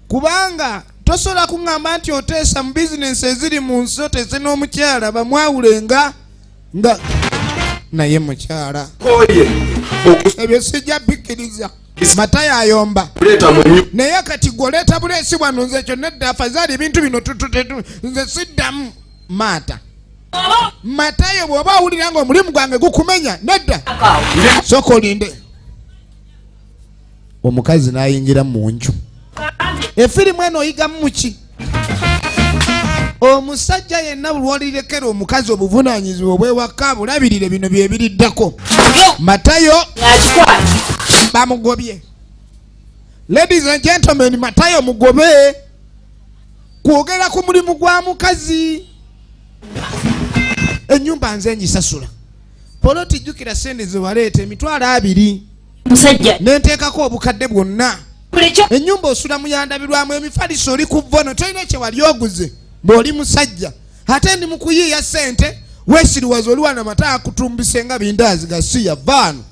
kubanga tosobola kuŋŋamba nti oteesa mu bizinensi eziri mu nsi oteese n'omukyala bamwawulenga nga naye mukyala ebyo sijja bikkiriza matayo ayomba naye kati gwoleeta buleesi wano nze ekyo nedda afazaali ebintu bino nze siddamu maata matayo bw'oba awulira nga omulimu gwange gukumenya nedda sooka olinde omukazi n'ayingira mu nju efirimu eno oyigamu muki omusajja yenna buli walirekera omukazi obuvunaanyizibwa obwewaka bulabirire bino byebiriddako matayo bamugobye. Ladies and gentlemen, matayo mugobe kwogera ku mulimu gwa mukazi ennyumba nze njisasula poloti jjukira sente ze waleeta emitwalo 2 musajja nenteekako obukadde bwonna ennyumba osula muyandabirwamu emifaliso oli ku vono tolina kye wali oguze bw'oli musajja ate ndi mu kuyiiya sente weesiriwaza oli wana mata akutumbise nga bindaazi gasiya vaano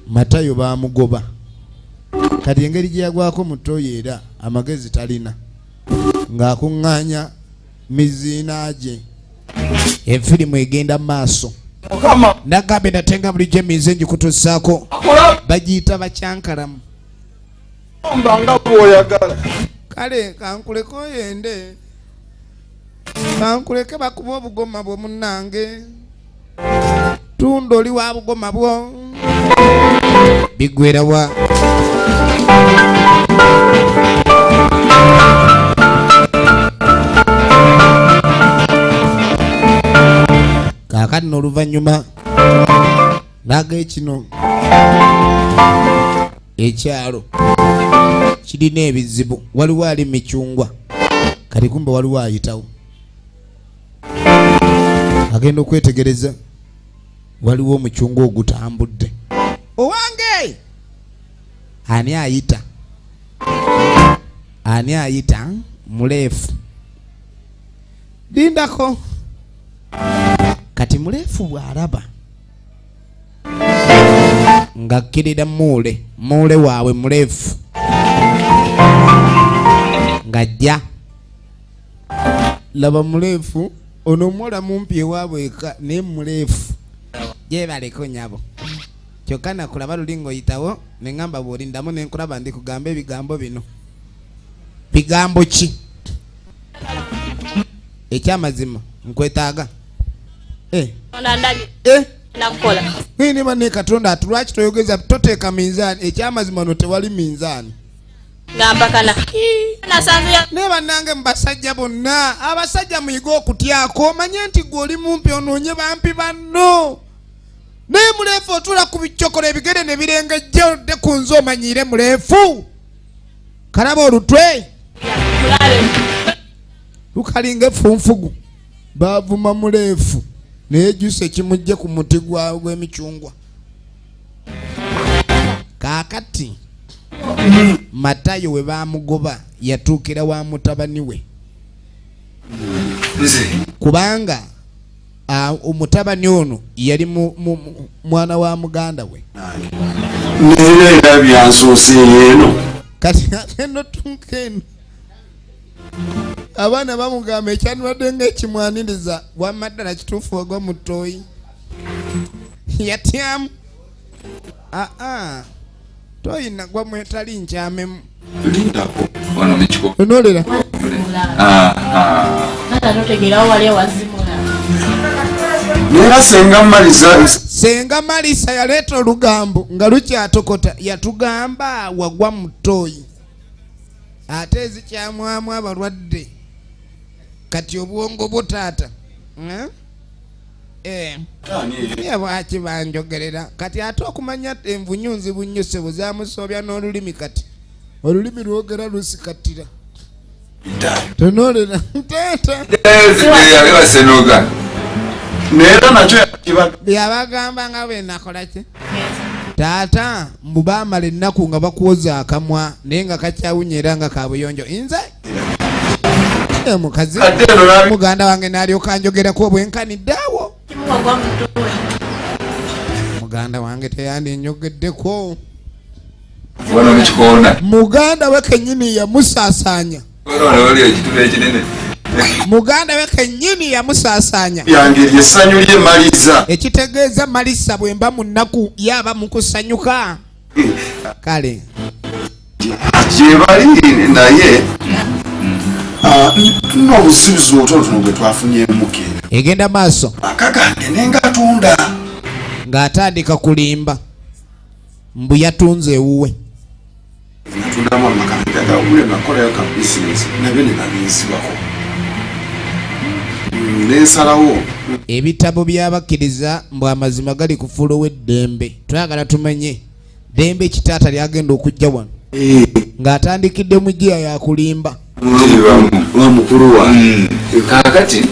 matayo baamugoba kati engeri gye yagwako mu ttooyi era amagezi talina ng'akuŋŋaanya miziina gye enfirimu egenda maaso nagambe natenga bulijjo emize ngikutussaako bagiyita Bakyakalamu kale kankuleke oyende kankuleke bakuba obugoma bwo munnange tunda oli wa bugoma bwo bigwera wa kakati n'oluvannyuma laga ekino ekyalo kirina ebizibu waliwo ali micungwa kati kumba waliwo ayitawo agenda okwetegereza waliwo omucungwa ogutambudde owange ani ayita muleefu lindako kati mulefu bw'alaba ng'akkirira muule waabwe mulefu ng'ajja laba mulefu ono omuwala mumpi ewaabwe eka naye mulefu gyebaleko nyabo kyokka nakulaba luli ng'oyitawo ne ŋŋamba bw'olindamu ne nkulaba ndi kugamba ebigambo bino bigambo ki ekyamazima nkwetaaga ni bane katonda ati lwaki toyogeza toteeka minzaani ekyamazima no tewali minzaani ne bannange mu basajja bonna abasajja muyiga okutyako manye nti gwe oli mumpi onoonye bampi banno naye muleefu otula ku bicokola ebigere ne birengejja odde ku nze omanyiire muleefu kalaba olutwe lukalinga efunfugu baavuma muleefu naye juice ekimujje ku muti gw'emicungwa kaakati Matayo we baamugoba yatuukira wa mutabani we kubanga omutabani ono yali mwana wa muganda we neera byansoose eno kati eno tunkeno abaana bamugamba ekyanibadde ng'ekimwaniriza wamaddala kituufu ogwa mu ttooyi yatyamu toyina gwa mwetali nkyamemu lindako wano mekiko onolera neera senga malisa yaleeta olugambo nga lukyatokota yatugamba wagwa mu ttooyi ate ezikyamwamu abalwadde kati obwongo butaata bwaki banjogerera kati ate okumanya envunyunzi bunyuse buzamusoobya n'olulimi kati olulimi lwogera lusikatira tonolera neera nakyo byabagamba nga bwenakolaki taata mbu baamala ennaku nga bakuwoza akamwa naye nga kakyawunyera nga kabuyonjo nze mukazi muganda wange n'alyoka anjogerako obwenkaniddeawo muganda wange teyandinjogeddeko muganda we kenyini yamusaasanya muganda we kenyini yamusaasanya yange lyessanyu lye maliza ekitegeeza malisa bwemba mu nnaku yaba mukusanyuka kale gyebali naye tulina obuzibuzi obutonotono bwe twafunyemuke egenda maaso akagange nengatunda ng'atandika kulimba mbu yatunze ewuwe natundamu amakamera gawule nakolayo ka bizinesi nabyo ne babiyizibako nensalawo ebitabo by'abakkiriza mbu amazima gali ku fulo w'eddembe twagala tumenye ddembe kitaata lyagenda okujja wano ng'atandikidde mu jjiya yakulimba wa mukulu wange kaakati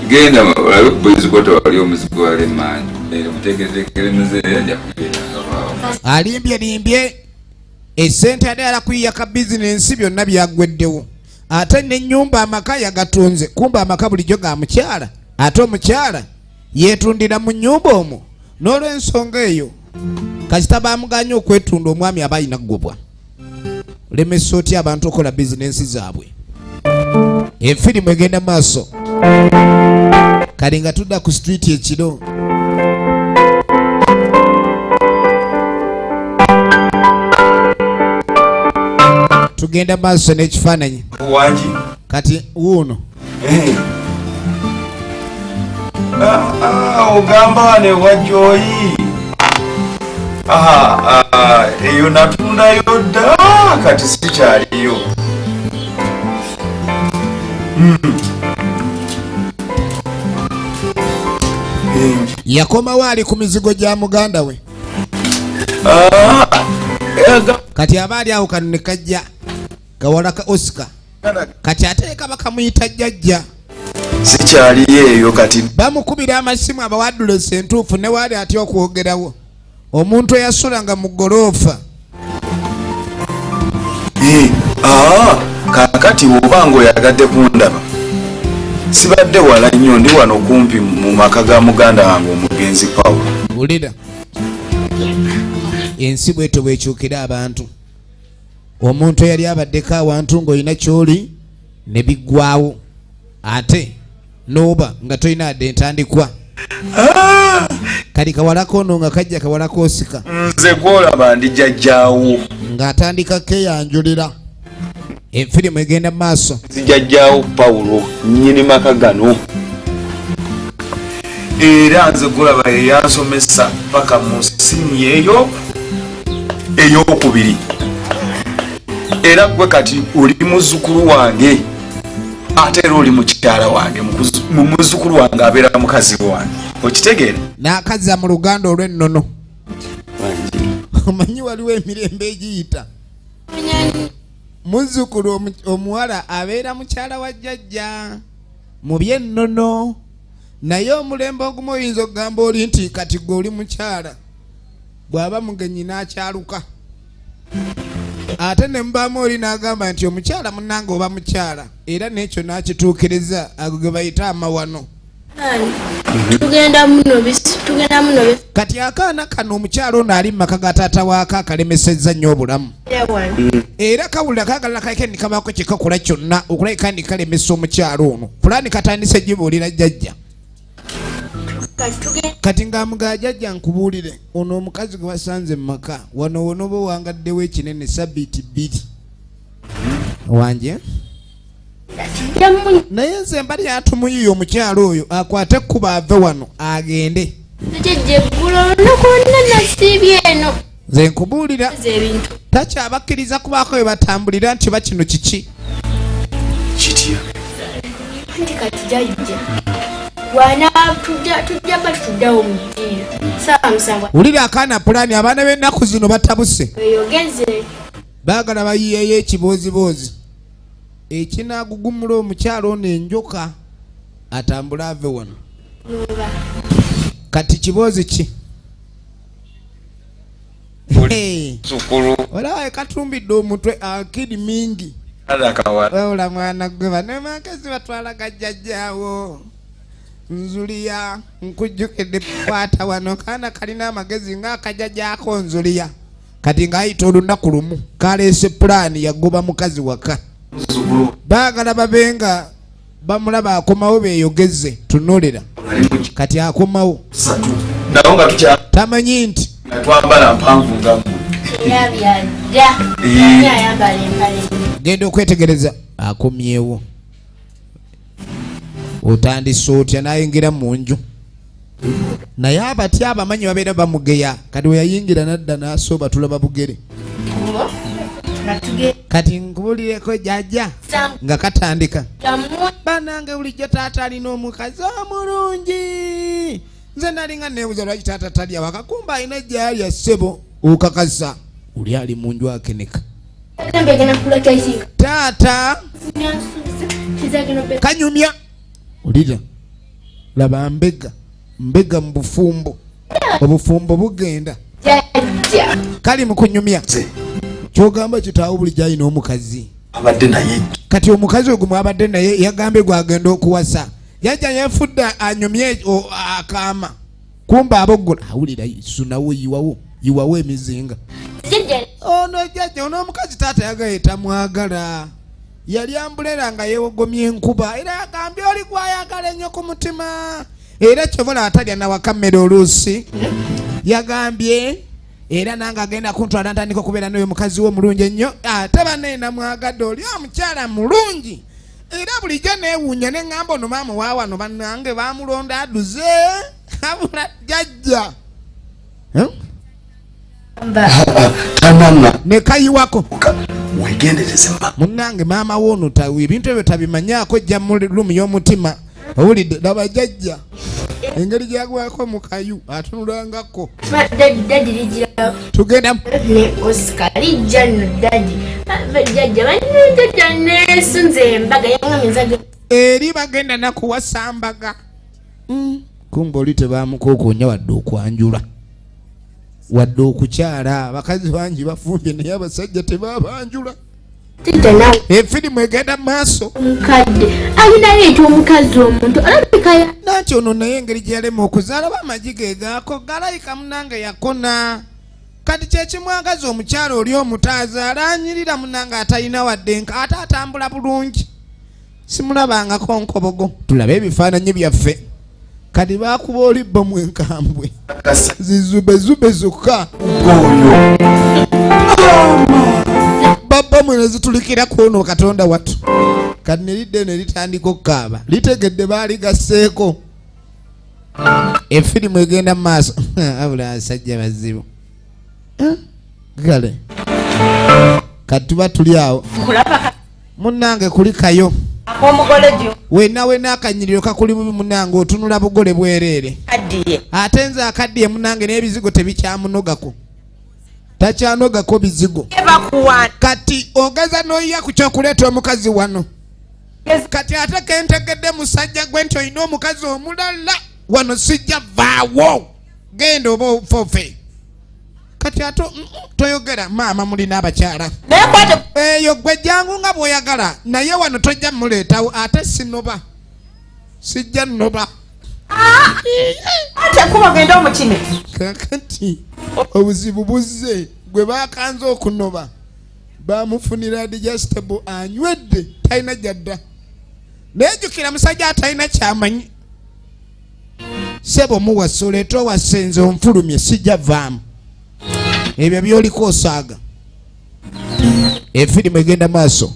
genda olabe ku bwezikota wali omuzigo wali emanyi mutegerezekeremeze alimbye esente yali alakuyiya ka bizinensi byonna byagweddewo ate n'ennyumba amaka yagatunze kumba amaka bulijjo ga mukyala ate omukyala yeetundira mu nnyumba omwo n'olw'ensonga eyo kasita baamuganya okwetunda omwami aba ayina ggobwa olemesa otya abantu okola bizinensi zaabwe efirimu egenda maaso kale nga tudda ku street ekiro tugenda maaso n'ekifaananyi kati wuuno ogamba wane wajjoyi eyo natundayo dda kati sikyaliyo yakomawo ali ku mizigo gya muganda we kati abaali awo kano ne kajja gawala ka Oscar kati ate kaba kamuyita jjajja sikyaliyo eyo kati bamukubira amasimu abawaddula entuufu ne waali atya okwogerawo omuntu eyasulanga mu goloofa kaakati oba ng'oyagadde kundaba sibadde wala nnyo ndi wano kumpi mu maka ga muganda wange omugenzi Paulo. Ulira ensi bwetyo bwekyukira abantu. Omuntu yali abaddeko awantu ng'olina kyoli ne biggwawo ate n'oba nga tolina adde entandikwa. Kali kawalako ono nga kajja kawalako osika. Nze gwolaba ndi jjajjaawo ng'atandika keyanjulira. Enfirimu egenda mu maaso. Zijjajjaawo Paulo nnyini maka gano. Era nze gwolaba ye yansomesa paka mu sini ey'okubiri. Era gwe kati oli muzzukulu wange ate era oli mukyala wange muzzukulu wange abeera mukazi wange okitegeera n'akaza mu luganda olw'ennono. Omanyi waliwo emirembe egiyita muzzukulu omuwala abeera mukyala wa jjajja mu by'ennono, naye omulembe ogumu oyinza okugamba oli nti kati gwe oli mukyala bw'aba mugenyi n'akyaluka. Ate ne mubaamu oli n'agamba nti omukyala munnange oba mukyala, era n'ekyo n'akituukiriza ago ge bayita amawano. Tugenda muno Kati akaana kano omukyala ono ali mu maka ga taata waako akalemesezza nnyo obulamu. Era kawulira kaagala kaike ni kabaako kye kakola kyonna okulabika ndi kalemesa omukyala ono. Pulaani katandise gibuulira jjajja. Kati ng'amugaa jjajja nkubuulire ono omukazi gwe basanze mu maka wano wonoba owangaddewo ekinene sabbiiti 2 wange. Naye nze mbali atumuyiye omukyalo oyo akwate kuba ave wano agende. Nze nkubuulira takyabakkiriza kubaako we batambulira nti bakino kiki kitya wulira akaana pulaani abaana b'ennaku zino batabuse baagala bayiyeyo ekibooziboozi ekinaagugumula omukyalo ono enjoka atambula ave wano. Kati kiboozi ki olaba ekatumbidde omutwe akiri mingi. Ola mwana gwe banemakazi batwala gajjajjaawo nzuliya nkujjukidde kwata wano kaana kalina amagezi ng'akajjajjaako nzuliya kati ng'ayita olunaku lumu kaleese pulaani yagoba mukazi waka. Baagala babenga bamulaba akomawo beeyogeze tunulira kati akomawo tamanyi nti twambala mpanvu nga genda okwetegereza akomyewo. Otandise otya n'ayingira mu nju naye abatya abamanyi babeera bamugeya kati we yayingira nadda n'asooba tulaba bugere. Kati nkubulireko jjajja nga katandika banange bulijjo taata alina omukazi omulungi. Nze nalinga neebuuza lwaki taata talya wakakumba alina gy'alya ssebo okakasa oli ali mu nju akeneka. Taata kanyumya olira laba mbega mu bufumbo obufumbo bugenda kali mu kunyumya kyogamba kitaawo bulijjo alina omukazi abadde naye. Kati omukazi ogwo mwabadde naye yagambye gwagenda okuwasa yajja yefudde anyumye akaama kumba aboggola awulira sunawo yiwawo emizinga. Ono jjajja ono omukazi taata yagaye tamwagala yali ambulera nga yeewogomye enkuba era yagambye oli gwayagala ennyo ku mutima era kyobola atalya nawakammere oluusi yagambye era nange agenda kuntwala ntandika okubeera n'oyo mukazi we omulungi ennyo ate banne namwagadde oli omukyala mulungi era bulijjo neewuunya ne ŋŋamba ono maama wa wano bannange baamulonda aduze abula jjajja tanana ne kayiwako wegendereze munnange maama woono ebintu ebyo tabimanyaako jja mu lumu y'omutima owulidde laba jjajja engeri gyagwako mu kayu atunulangako tugenda eri bagenda nakuwasa mbaga kumba oli tebamukokoonya wadde okwanjula wadde okukyala abakazi bangi bafumbye naye abasajja tebabanjula Efirimu egenda maaso. Alinayo eky'omukazi omuntu alabika nakyo ono naye engeri gye yalema okuzaala bamagi ge gaako galayika munange yakona. Kati kyekimwagaza omukyala oli omutaazaala anyirira munange atalina wadde ate atambula bulungi. Simulabangako nkobogo. Tulabe ebifaananyi byaffe. Kati baakuba olibba mu enkambwe. Zizubezube zokka. Baba mwene zitulikira kuno Katonda watu. Kati nelidde ne litandika okukaaba. Litegedde baali gasseeko. Efirimu egenda mu maaso. Abula abasajja bazibu. Gale. Kati tuba tuli awo. Munnange kulikayo. Wena akanyiriro kakuli bubi munnange otunula bugole bwereere. Ate nze akaddiye munnange n'ebizigo tebikyamunogako. Takyanogako bizigo. Kati ogeza n'oyiya ku kyokuleeta omukazi wano. Kati ate kentegedde musajja gwe nti olina omukazi omulala wano sijja vaawo. Genda oba ofofe. Kati ate toyogera maama mulina abakyala. Eyo gwe jangu nga bw'oyagala naye wano tojja muleetawo ate sinoba. Sijja nnoba. Ate kuba genda omukine. Kakati obuzibu buzze gwe bakanze okunoba. Bamufunira digestible anywedde talina jadda. Nejjukira musajja atalina kyamanyi. Sebo muwasa oleeta owasenze onfulumye sijja vaamu. Ebyo byoliko osaaga. Efirimu egenda maaso.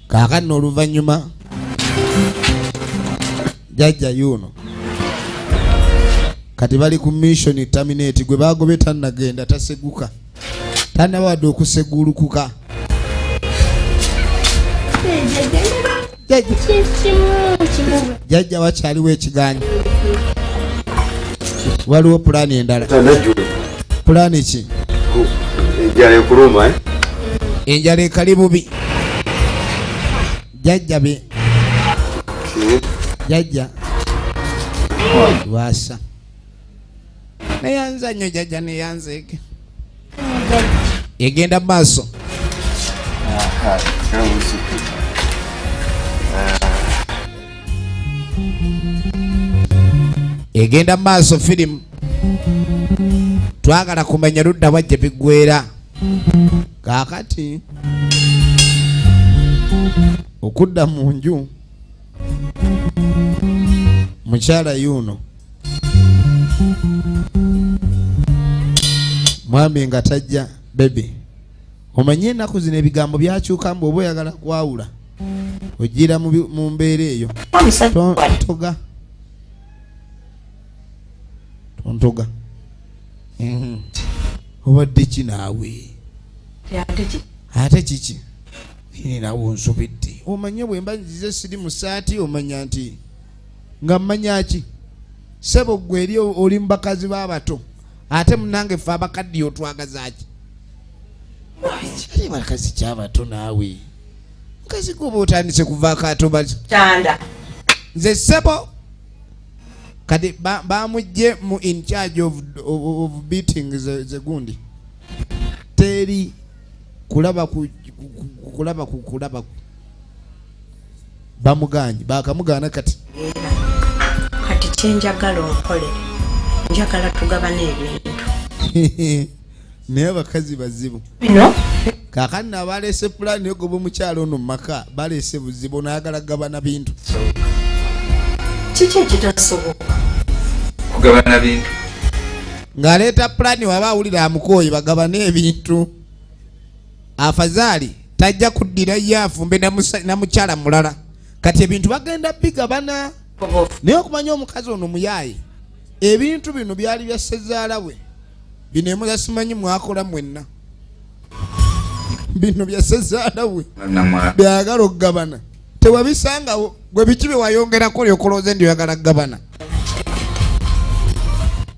Kaakano oluvannyuma jajja yuno kati bali ku mission terminate gwe bagobe tannagenda taseguka. Tannawadde okusegulukuka. Jajja wakyaliwo ekiganyi. Waliwo pulaani endala. Pulaani ki? Enjala ekuluma enjala ekali bubi. Jajja be. Jajja. Wasa. Neyanza nnyo jajja neyanzeeke. Egenda mu maaso. Egenda mu maaso firimu. Twagala kumenya ludda wajja biggweera. Kaakati okudda mu nju mukyala yuno mwami nga tajja bebe. Omanye ennaku zino ebigambo byakyuka mbu oba oyagala kwawula ojjira mu mbeera eyo. Tontoga. Tontoga. Obadde ki naawe? Ate kiki? Naawe nsubidde. Omanye bwe mba nzize siri mu ssaati omanya nti nga mmanya ki? Sebo gwe eri oli mu bakazi b'abato. Ate munnange ffe abakaddiyo otwagaza ki? Bakazi ky'abato naawe. Mukazi gwoba otandise kuvaako atoba Tanda. Nze Sebo kati bamujje mu in charge of beating ze gundi. Teri kulaba bamuganye bakamugaana kati. Kati kyenjagala onkole. Njagala tugabane ebintu. Naye abakazi bazibu. Bino kaakati nabaleese pulaani yogoba omukyalo ono mu maka baleese buzibu naagala gabana bintu. Kiki ekitasoboka? kugabana bintu. Ngaleeta pulaani waba awulira amukooyi bagabane ebintu. Afadhali tajja kuddira yafumbe na mukyala mulala. Kati ebintu bagenda bigabana. Naye okumanya omukazi ono muyaaye. Ebintu bino byali bya ssezaala we. Bino emuza simanyi mwakola mwenna. Bino bya ssezaala we. Byagala okugabana. Tewabisangawo gwe biki bye wayongerako lyokoloze ndi oyagala kugabana.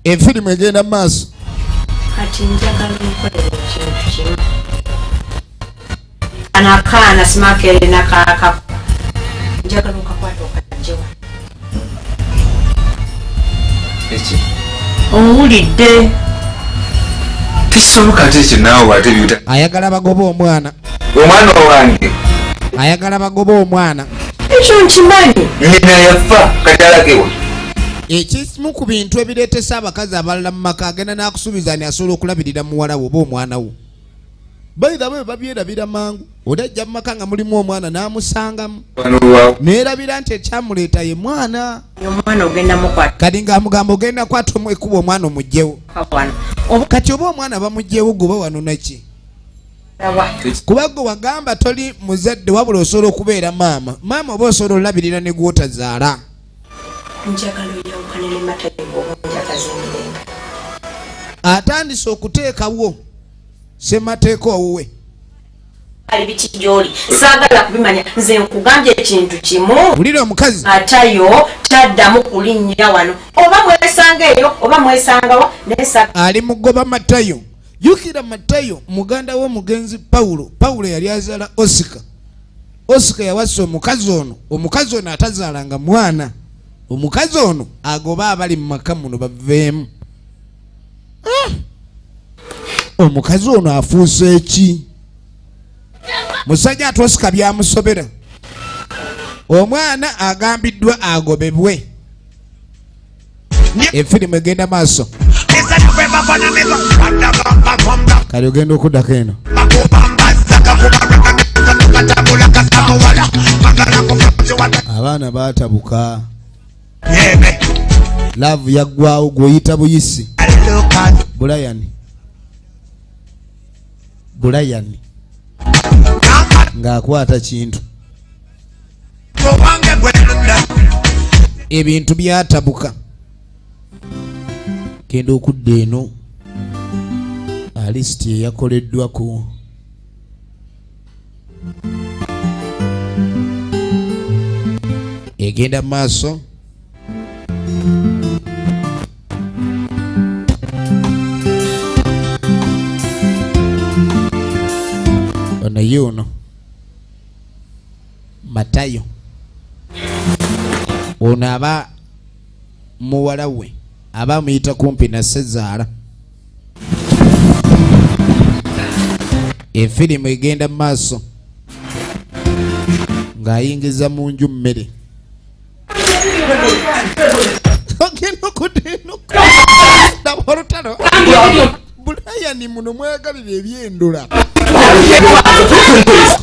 Efirimu egenda mu maaso. Kati njagala onkole ekintu kimu. Anakaana simakere nakaka. Njagala okakwata okajjewa. Eki. Owulidde. kisoboka ate ekyo naawe ate byuta ayagala bagoba omwana omwana wange ayagala bagoba omwana ekyo nkimanyi nyina yafa katalagewa ekimu ku bintu ebireetesa abakazi abalala mu maka agenda n'akusuubiza ani asobola okulabirira muwala wo oba omwana wo baira bwe babyerabira mangu odajja mu maka nga mulimu omwana n'amusangamu neerabira nti ekyamuleeta ye mwana omwana ogenda mukwata kati ng'amugamba ogenda kwata omwekuba omwana omugjewo kati oba omwana bamugjewo goba wano naki kuba gwe wagamba toli muzadde wabula osobola okubeera maama oba osobola olabirira ne gwotazaala njagala oyawukane ne matayigo obunjagazimirembe atandise okuteekawo semateeka owuwe ali biki gy'oli saagala kubimanya nze nkugambye ekintu kimu wulira omukazi atayo taddamu kulinnya wano oba mwesanga eyo oba mwesangawa ali mugoba matayo jukira matayo muganda w'omugenzi pawulo yali azaala osika yawasa omukazi ono atazaalanga mwana omukazi ono agoba abali mu maka muno baveemu omukazi ono afuuse eki musajja atosika byamusobera omwana agambiddwa agobebwe efirimu egenda maaso kali ogenda okuddako eno abaana baatabuka laavu yaggwawo gw'oyita buyisi bulayani ng'akwata kintu ebintu byatabuka genda okudda eno alisiti eyakoleddwako egenda maaso ono ye ono Matayo ono aba muwala we aba muyita kumpi na Sezaala efirimu egenda maaso ng'ayingiza mu nju mmere ogenda okudeno nabolutalo bulayani muno mwegalira ebyendula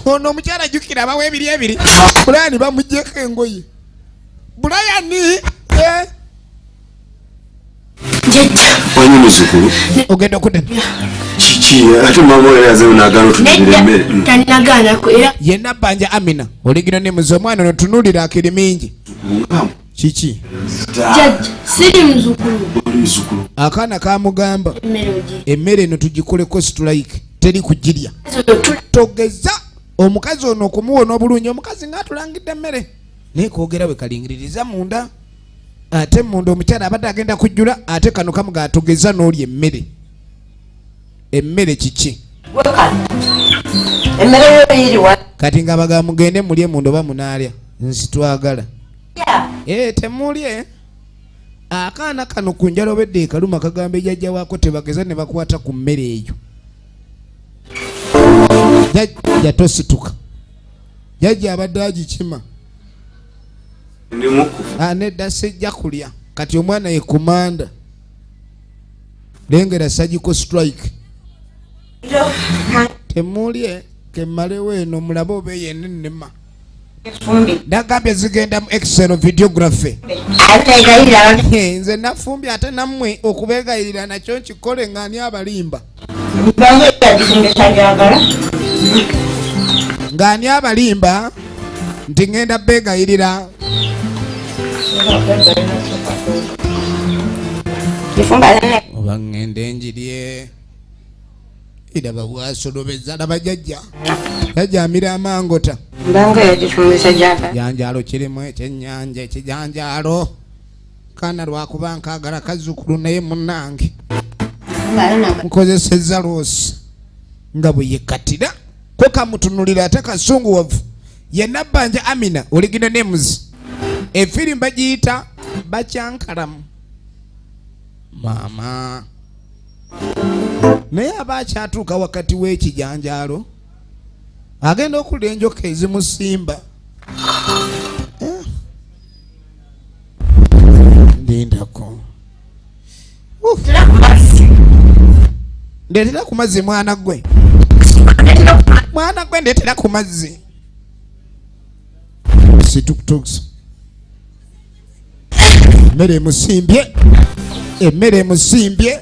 ono omukyala jukira abawa ebiri bulayani bamuggyeko engoye bulayani wanyi muzukulu ogenda okudeno kiki ate mama yazeyo nagana otudulira emmere tanagana era yenna bbanja Amina oligino ne muze omwana ono tunulira akiri mingi kiki judge siri muzukulu akaana kamugamba emmere eno tugikoleko strike teri kugirya togeza omukazi ono okumuwona obulungi omukazi ng'atulangidde emmere naye koogera bwe kalingiririza munda ate munda omukyala abadde agenda kujjula ate kano kamuga atogeza n'oli emmere kiki emmere yo yiriwa kati nga baga mugende mulye munda oba munaalya nsitwagala temulye akaana kano ku njala obedde ekaluma kagamba ejjajja waako tebageza ne bakwata ku mmere eyo jajja tosituka jajja abadde agikima nedda sijja kulya kati omwana ye kumanda lengera surgical strike temulye kemmalewo eno mulabe oba yenenema ndagambye zigenda mu excel videography nze nafumbi ate nammwe okubeegayirira nakyo nkikole ng'ani abalimba ng'ani abalimba nti ngenda beegayirira oba ngende enjirye iraba bwasolobeza laba jajja amira amangota janjalo kirimu ekyennyanja ekijanjalo kaana lwakuba nkaagala kazzukulu naye munnange nkozesezza loosi nga bwe yekkatira ko kamutunulira ate kasunguwavu yenna bbanja Amina oligino nemuzi efirimu bagiyita Bakyakalamu maama naye aba akyatuuka wakati w'ekijanjaalo agenda okulya enjoka ezimusimba. Ndindako ndeetera ku mazzi mwana gwe, mwana gwe ndeetera ku mazzi. Situkutukusa emmere emusimbye, emmere emusimbye.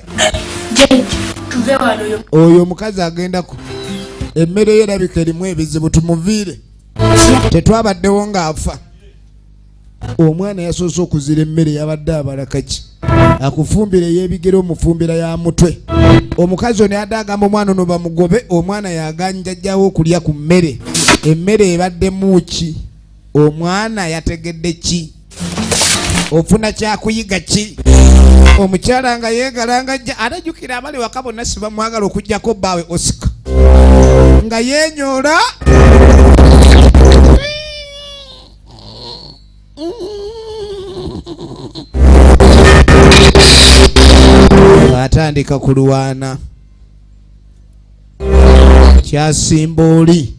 Oyo omukazi agendako emmere ye erabika erimu ebizibu, tumuviire. Tetwabaddewo ng'afa. Omwana yasoose okuzira emmere yabadde abalakaki akufumbira ey'ebigere omufumbira ya mutwe. Omukazi ono yadde agamba omwana ono bamugobe, omwana yaganjajjawo okulya ku mmere. Emmere ebaddemu ki? Omwana yategedde ki? Ofuna kyakuyiga ki? Omukyala nga yeegalangajja atajjukira abali waka bonna si bamwagala okuggyako bbaawe Oscar nga yeenyoola. Atandika kulwana. Kyasimba oli,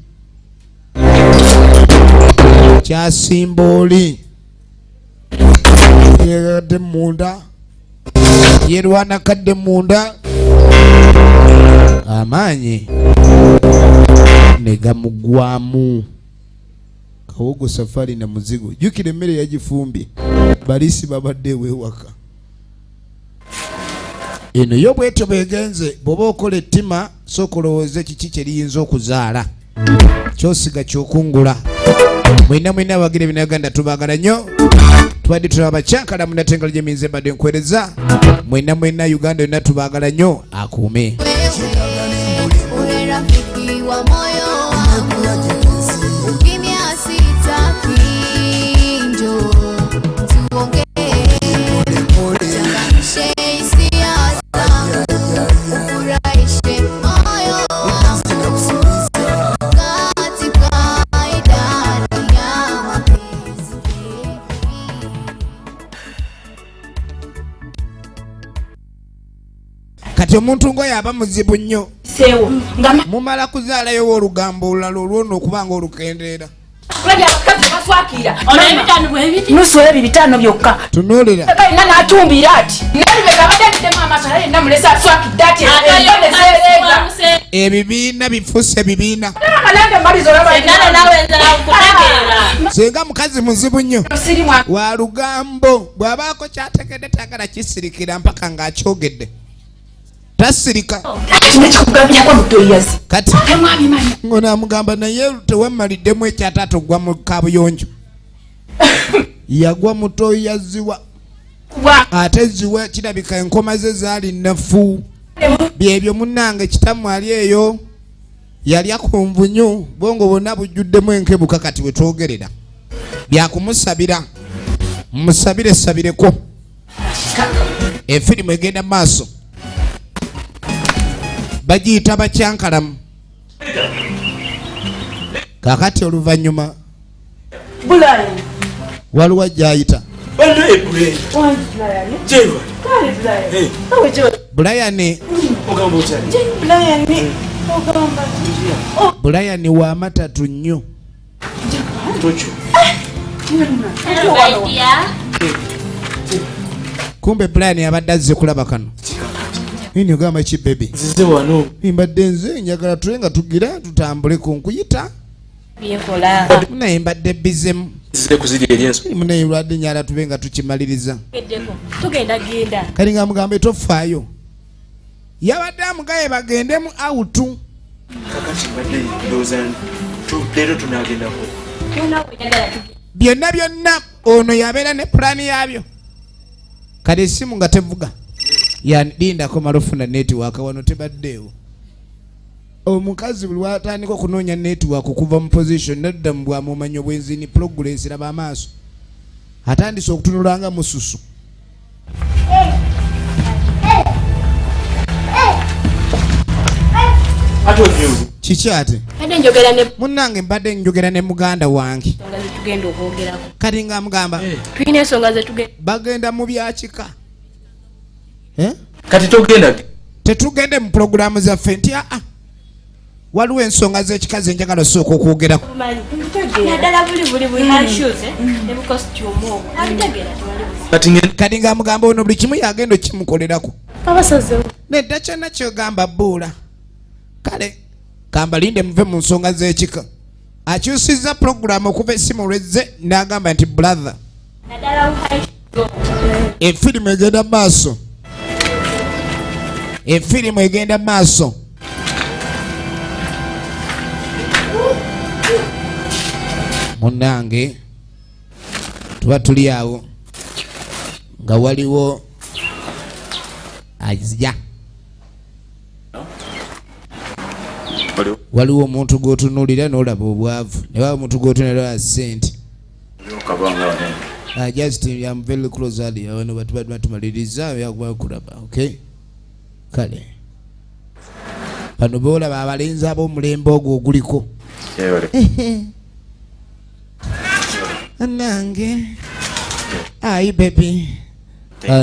kyasimba oli yeegadde munda, yerwana kadde munda, amaanyi ne gamugwamu. Kawogo safari na muzigo, jukira emmere yagifumbye, balisi babadde ewewaka. Eno yo bwetyo bwegenze. Bw'oba okola ettima sooka olowooze kiki kye liyinza okuzaala, kyosiga kyokungula. Mwina abagire bina Uganda tubaagala nnyo. Tubadde tulaba Bakyakalamu Natengala gye minze mbadde nkuweereza. Mwina Uganda yonna tubaagala nnyo, akuume. Kati omuntu ngoyo aba muzibu nnyo. Mumala kuzaalayo olugambo olulala olwona okubanga olukendeera. Nusuwe bibitano byokka. Tunuulira. Kayina n'atumbira ati. Nalibeka abadde amasa naye namulesa aswakidde ati. Ebibiina bifuuse bibiina. Senga mukazi muzibu nnyo. Wa lugambo bw'abaako kyategedde tagala kisirikira mpaka ng'akyogedde. Tasirika. Kati ngono amugamba naye tewemmaliddemu ekyataata ogwa mu kabuyonjo. Yagwa muto yazziwa. Ate ziwa kirabika enkoma ze zaali nnafu. Byebyo munnange kitamu ali eyo yalya ku nvunyu bwongo bwonna bujjuddemu enkebuka. Kati we twogerera byakumusabira, musabire sabireko, efirimu egenda maaso. Bagiyita Bakyakalamu. Kakati oluvannyuma waliwo ajjayita Bulayani wa matatu nnyo. Kumbe Bulayani abadde azze kulaba kano. Nini ogamba ki baby? Zize wano. Mbadde nze njagala tulenga tugira tutambule ku nkuyita. Byekola. Naye mbadde bizemu. Zize kuzidi erienso. Munaye lwadde nyala tubenga tukimaliriza. Tugenda genda. Kali nga mugambe tofaayo. Yabadde amugaye bagendemu autu. Kakati mbadde ndowooza leero tunaagendako. Byonna ono yabeera ne pulaani yaabyo. Kale essimu nga tevuga. Yandindako malofuna netiwaaka wano tebaddeewo. Omukazi buli watandika okunoonya netiwaaka okuva mu position nadda mu bwamumanyi obwenzini progress raba amaaso. Atandise okutunulanga mususu. Kiki ate? Munnange mbadde njogera ne muganda wange. Tugenda okwogerako. Kati nga mugamba Tulina ensonga ze tugenda. bagenda mu byakika. Kati togenda tetugende mu programu zaffe nti waliwo ensonga z'ekikazi enjagala osooka okwogerako. naddala buli hashoes ne bukostyumu abitegeera tewali kati nga mugamba ono buli kimu yagenda okimukolerako abasazewo nedda kyonna kyogamba bbuula. kale kambalinde muve mu nsonga z'ekika. akyusizza programu okuva essimu lwezze n'agamba nti brother naddala efirimu egenda maaso. efirimu egenda maaso. munange tuba tuli awo nga waliwo azja waliwo omuntu gwotunuulira n'olaba obwavu ne waba omuntu gwotunulira sente. just I'm very close ali wano batuba tumaliriza yakulaba. Okay, kale bano boolaba abalenzi ab'omulembe ogwo oguliko nange ayi baby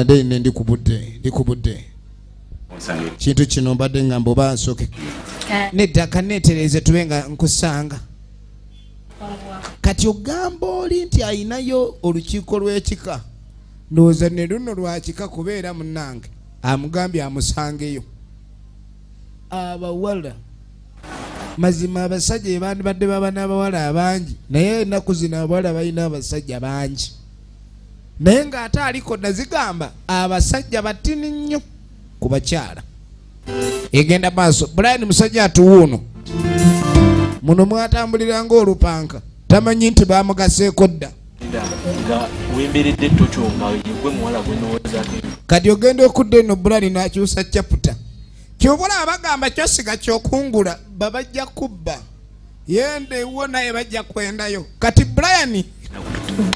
ndine ndikubudde kintu kino mbadde ngamba oba nsoke neddaka neetereze tube nga nkusanga. kati ogamba oli nti ayinayo olukiiko lw'ekika ndowooza ne luno lwakika kubeera munnange amugambye amusangeyo. abawala mazima abasajja ebandibadde baba n'abawala abangi naye ennaku zino abawala balina abasajja bangi naye ng'ate aliko nazigamba abasajja batini nnyo ku bakyala. egenda maaso. Brian musajja atuwuuno muno mwatambulira ng'olupanka tamanyi nti bamugaseeko dda nga wemberedde tokyonga yegwe muwala gwenowoozaako. kati ogenda okudda eno Brian n'akyusa chaputa kyobula abagamba kyosiga kyokungula babajja kubba yende wo naye bajja kwendayo. kati Brian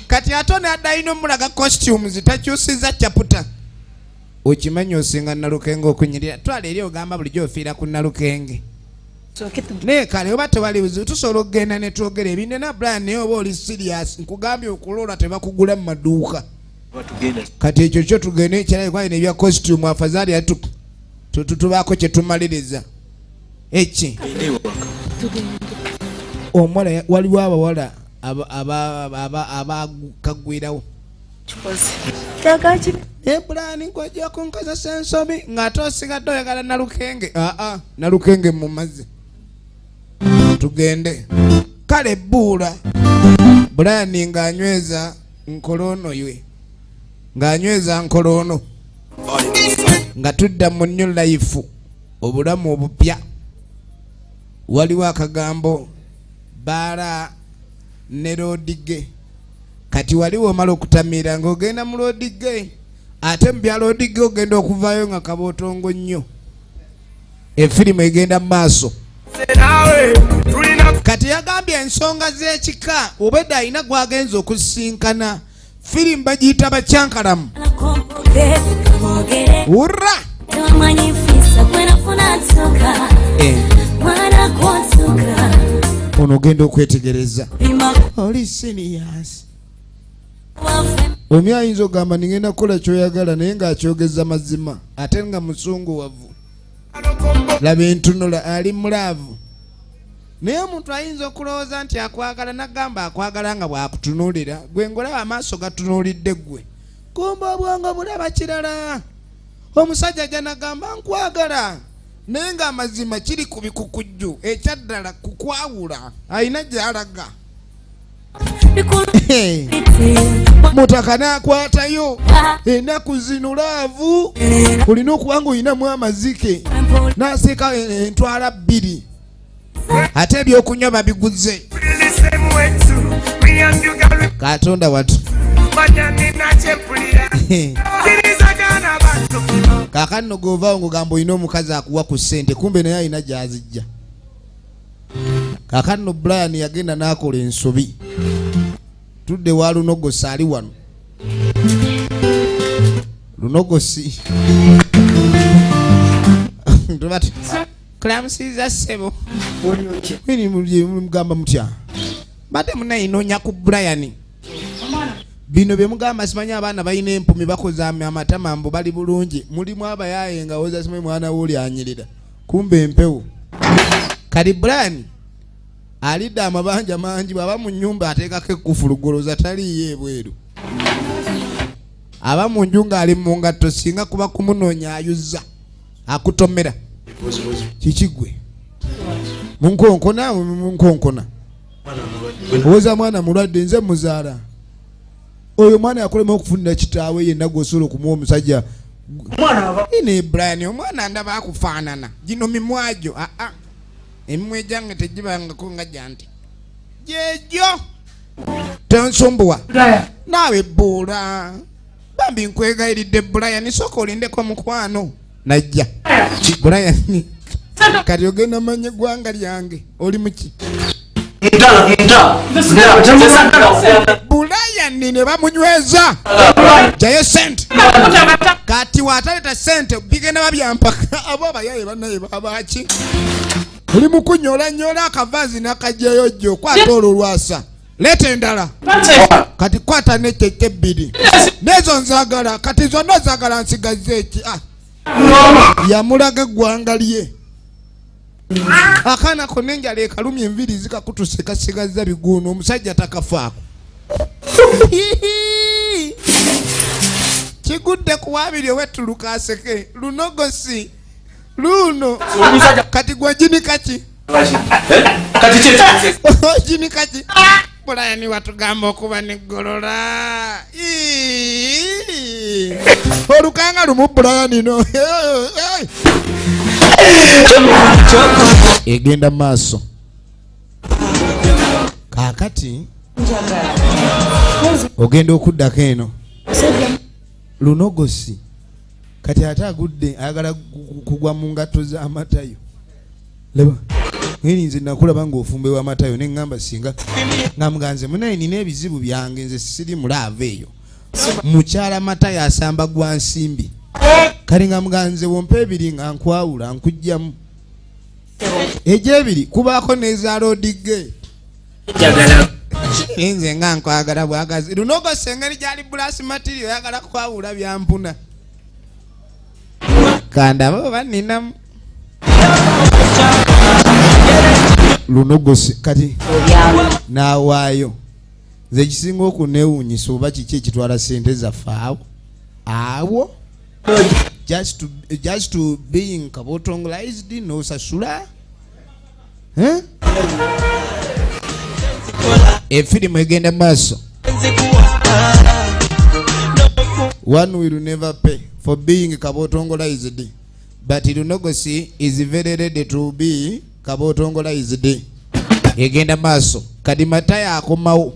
kati atone adayino mulaga costumes takyusiza chaputa. okimanyi osinga nalukenge okunyirira twala eri ogamba bulijjo ofiira ku nalukenge naye kale oba tewali buzibu tusobola okugenda ne twogera ebinde na Brian naye oba oli serious nkugambye okuloola tebakugula mu maduuka. kati ekyo kyo tugenda ekirala kwalina ebya costume afazaali atu tubaako kye tumaliriza eki omuwala waliwo abawala abakagwirawo ebulani kwajja kunkozesa ensobi ng'ate osigadde oyagala nalukenge. nalukenge mu mazzi tugende. kale bbuula Bulani ng'anyweza nkolono ywe ng'anyweza nkolono nga tudda mu new life obulamu obupya. waliwo akagambo baala ne lodige. kati waliwo omala okutamira ng'ogenda mu lodige ate mu bya lodige ogenda okuvaayo nga kabootongo nnyo. efirimu egenda mu maaso. kati yagambye ensonga z'ekika obwedda alina gwagenza okusisinkana. firimu bagiyita Bakyakalamu. Urra! ono ogenda okwetegereza oli serious. omi ayinza ogamba ningenda kukola kyoyagala naye ng'akyogeza mazima ate nga musunguwavu. laba entunula ali mulaavu. naye omuntu ayinza okulowooza nti akwagala nagamba akwagala nga bwakutunuulira gwe ngolaba amaaso gatunuulidde gwe kumba obwongo bulaba kirala. omusajja ajja nagamba nkwagala naye nga amazima kiri ku bikukujju ekyaddala kukwawula ayina gy'alaga. mutaka n'akwatayo ennaku zino laavu olina okuba nga olinamu amazike n'aseeka entwala 2 ate ebyokunywa babiguze. katonda watu kakano govaawo ng'ogamba olina omukazi akuwa ku ssente kumbe naye alina gy'azijja. kakano Brian yagenda n'akola ensobi tudde wa lunogosi ali wano. lunogosi kulamusiza ssebo mugamba mutya badde munayinoonya ku Brian. bino bye mugamba simanya abaana balina empumi bakoze amatama mbu bali bulungi mulimu abayaye nga woza simwe mwana woli anyirira kumbe empewo kali Brian alidde amabanja mangi baba mu nyumba ateekako ekkufulugoloza taliyo ebweru aba mu nju ng'ali mu ngatto singa kuba kumunoonya ayuzza akutomera kikigwe munkonkona owoza mwana mulwadde nze muzaala oyo mwana yakolema okufunira kitaawe yenna gwosobola okumuwa omusajja ine Brian omwana ndaba akufaanana gino mimwajo emimwe gyange tegibangako nga janti jejo tensumbuwa naawe bbuula bambi nkwegayiridde Brian sooka olindeko mukwano najja Brian kati ogenda manya eggwanga lyange oli muki Brian ne bamunyweza jayo sente kati wataleta sente bigenda babyampaka abo abayaye banaye babaki oli mukunyola akavazi nakajjayo jjo kwata olwo lwasa leta endala kati kwata nekeke bbiri nezo nzagala kati zonna zagala nsigaze eki yamulaga eggwanga lye akaana konna enjala ekalumya enviri zikakutusekasigaza biguuno omusajja takafaako kigudde ku wabiri owetuluka aseke lunogosi luno kati gwe jinika ki jinika ki Brian watugamba okuba neggolola olukanga lumu Brian no egenda maaso kakati ogenda okuddako eno lunogosi kati ate agudde ayagala kugwa mu ngatto z'amatayo leba nze nakulaba ng'ofumbewa amatayo ne ngamba singa ngamuganze munaye nina ebizibu byange nze siri mulaava eyo mukyala matayo asamba gwa nsimbi kali ngamuganze wompa ebiri nga nkwawula nkujjamu egyebiri kubaako n'eza rodige nze nga nkwagala bwagazi lunogosi engeri gyali bulasi materiyo yagala kwawula byampuna kandaba oba ninamu lunogosi kati nawaayo nze kisinga okuneewuunyisa oba kiki ekitwala sente zaffe awo just to being kabotongolized nosasula efirimu egenda maaso one will never pay for being kabotongolized but lunogosi is very ready to be kabotongolized egenda maaso kadi mataya akomawo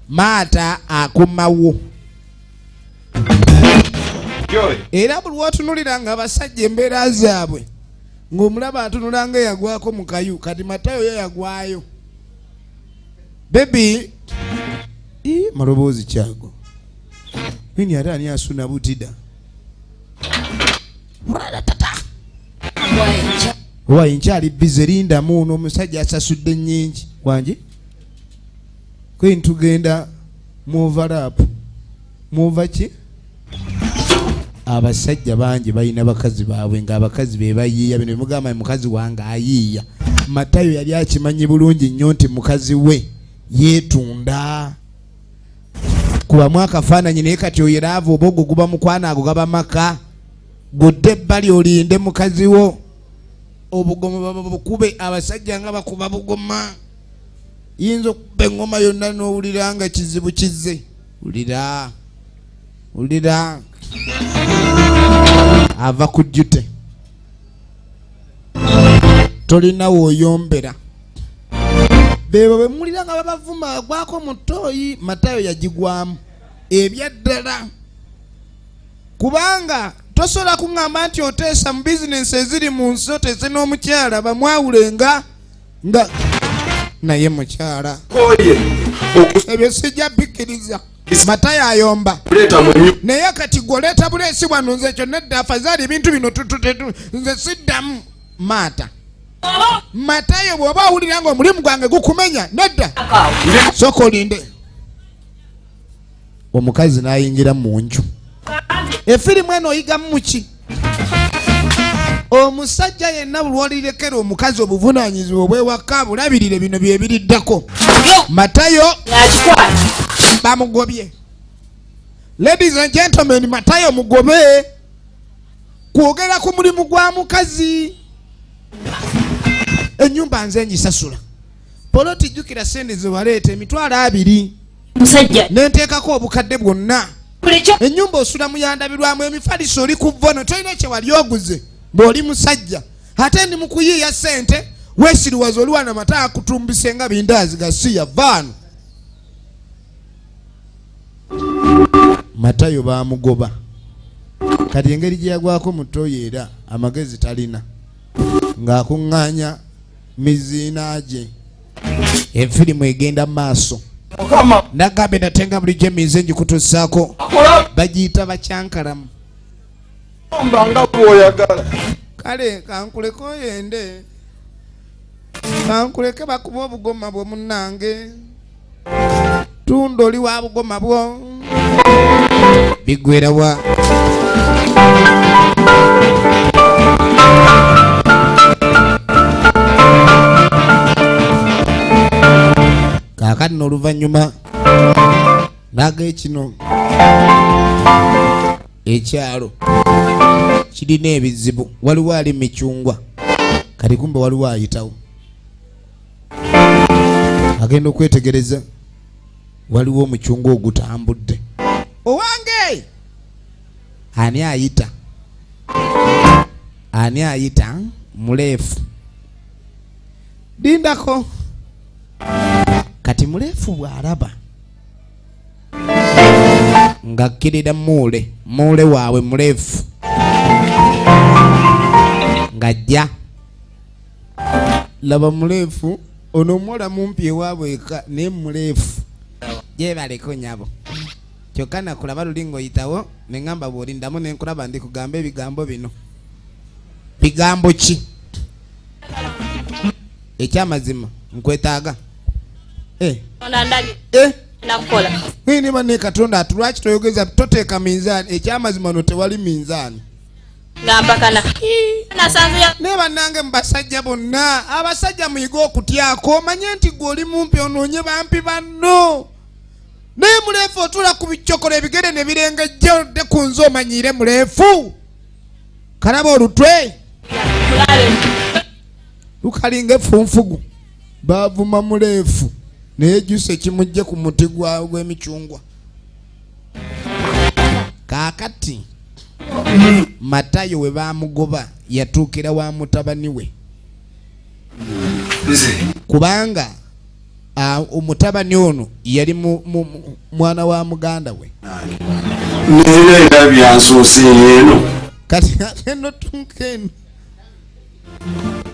maata akomawo era buli watunulira nga abasajja embeera zaabwe ng'omulaba atunula nga eyagwako mu kayu kati matayo yo yagwayo bebi maloboozi kyago nini ate ani asuna butida owaye nkyali bize lindamu n'omusajja asasudde nnyingi wangi kwe ntugenda mu overlap muva ki abasajja bangi balina bakazi baabwe ng'abakazi be bayiiya bino bimugamba mukazi wange ayiiya matayo yali akimanyi bulungi nnyo nti mukazi we yeetunda kubamu akafaananyi naye kati oyeraava oba ogwo guba mukwana ago gaba maka godde ebbali olinde mukazi wo obugoma bukube abasajja nga bakuba bugoma yinza okuba engoma yonna n'owulira nga kizibu kizze ulira ava ku jjute tolina wooyombera bebo bwe mulira nga babavuma agwako mu ttooyi matayo yagigwamu ebyaddala kubanga tosobola kuŋŋamba nti oteesa mu bizinensi eziri mu nsi oteese n'omukyala bamwawulenga nga naye mukyala ebyo sijja bikkiriza matayo ayomba naye kati gwoleeta buleesi bwano nze ekyo nedda afazaali ebintu bino nze siddamu maata matayo bw'oba owulira nga omulimu gwange gukumenya nedda sooka olinde omukazi n'ayingira mu nju. Efirimu eno oyiga muki? Omusajja yenna bulwalirekera omukazi obuvunaanyizibwa obwewaka bulabirire bino bye biriddako. Matayo bamugobye. Ladies and gentlemen, Matayo mugobe kwogera ku mulimu gwa mukazi. Ennyumba nze nyisasula. Poloti jjukira sente ze waleeta emitwalo 2 musajja nenteekako obukadde bwonna. Ennyumba osula muyandabirwamu emifaliso oli ku vono tolina kye wali oguze bw'oli musajja. Ate ndi mu kuyiiya sente weesiriwaza oli wana mata akutumbise nga bindaazi gasiya vaano. Matayo baamugoba. Kati engeri gye yagwako mutoyo era amagezi talina. Ng'akuŋŋaanya miziina gye. Efirimu egenda maaso. Nagambe natenga bulijjo emize ngikutussaako. Bagiyita Bakyakalamu. Mbanga bw'oyagala. Kale kankuleko oyende. Kankuleke bakuba obugoma bwo munnange. Tunda oli wa bugoma bwo. Bigwera wa. Kakati n'oluvannyuma n'ag'ekino ekyalo kirina ebizibu. Waliwo ali micungwa kati kumbe waliwo ayitawo. Agenda okwetegereza waliwo omucungwa ogutambudde. Owange ani ayita? Ani ayita? Muleefu. Dindako. Kati muleefu bw'alaba ng'akkirira muule waabwe muleefu ng'ajja. Laba muleefu ono omuwala mumpi ewaabwe eka naye muleefu. Gyebaleko nyabo. Kyokka nakulaba luli ng'oyitawo ne ŋŋamba bw'olindamu ne nkulaba ndi kugamba ebigambo bino. Bigambo ki? Ekyamazima nkwetaaga. nakukola Nini bane Katonda atulwaki toyogeza toteeka minzaani. Ekyamazima no tewali minzaani. ngambakana nasanze Ne bannange mubasajja bonna abasajja muyiga okutyako manye nti gwe oli mumpi onoonye bampi banno. Naye muleefu otula ku biccokolo ebigere ne birengejja odde ku nze omanyiire muleefu. Kalaba olutwe lukalinga effunfugu. Baavuma muleefu naye juse kimujje ku muti gw'emicungwa. Kaakati Matayo we baamugoba yatuukira wa mutabani we. Kubanga omutabani ono yali mwana wa muganda we. Naye era byansoose eno. Kati eno tunkeno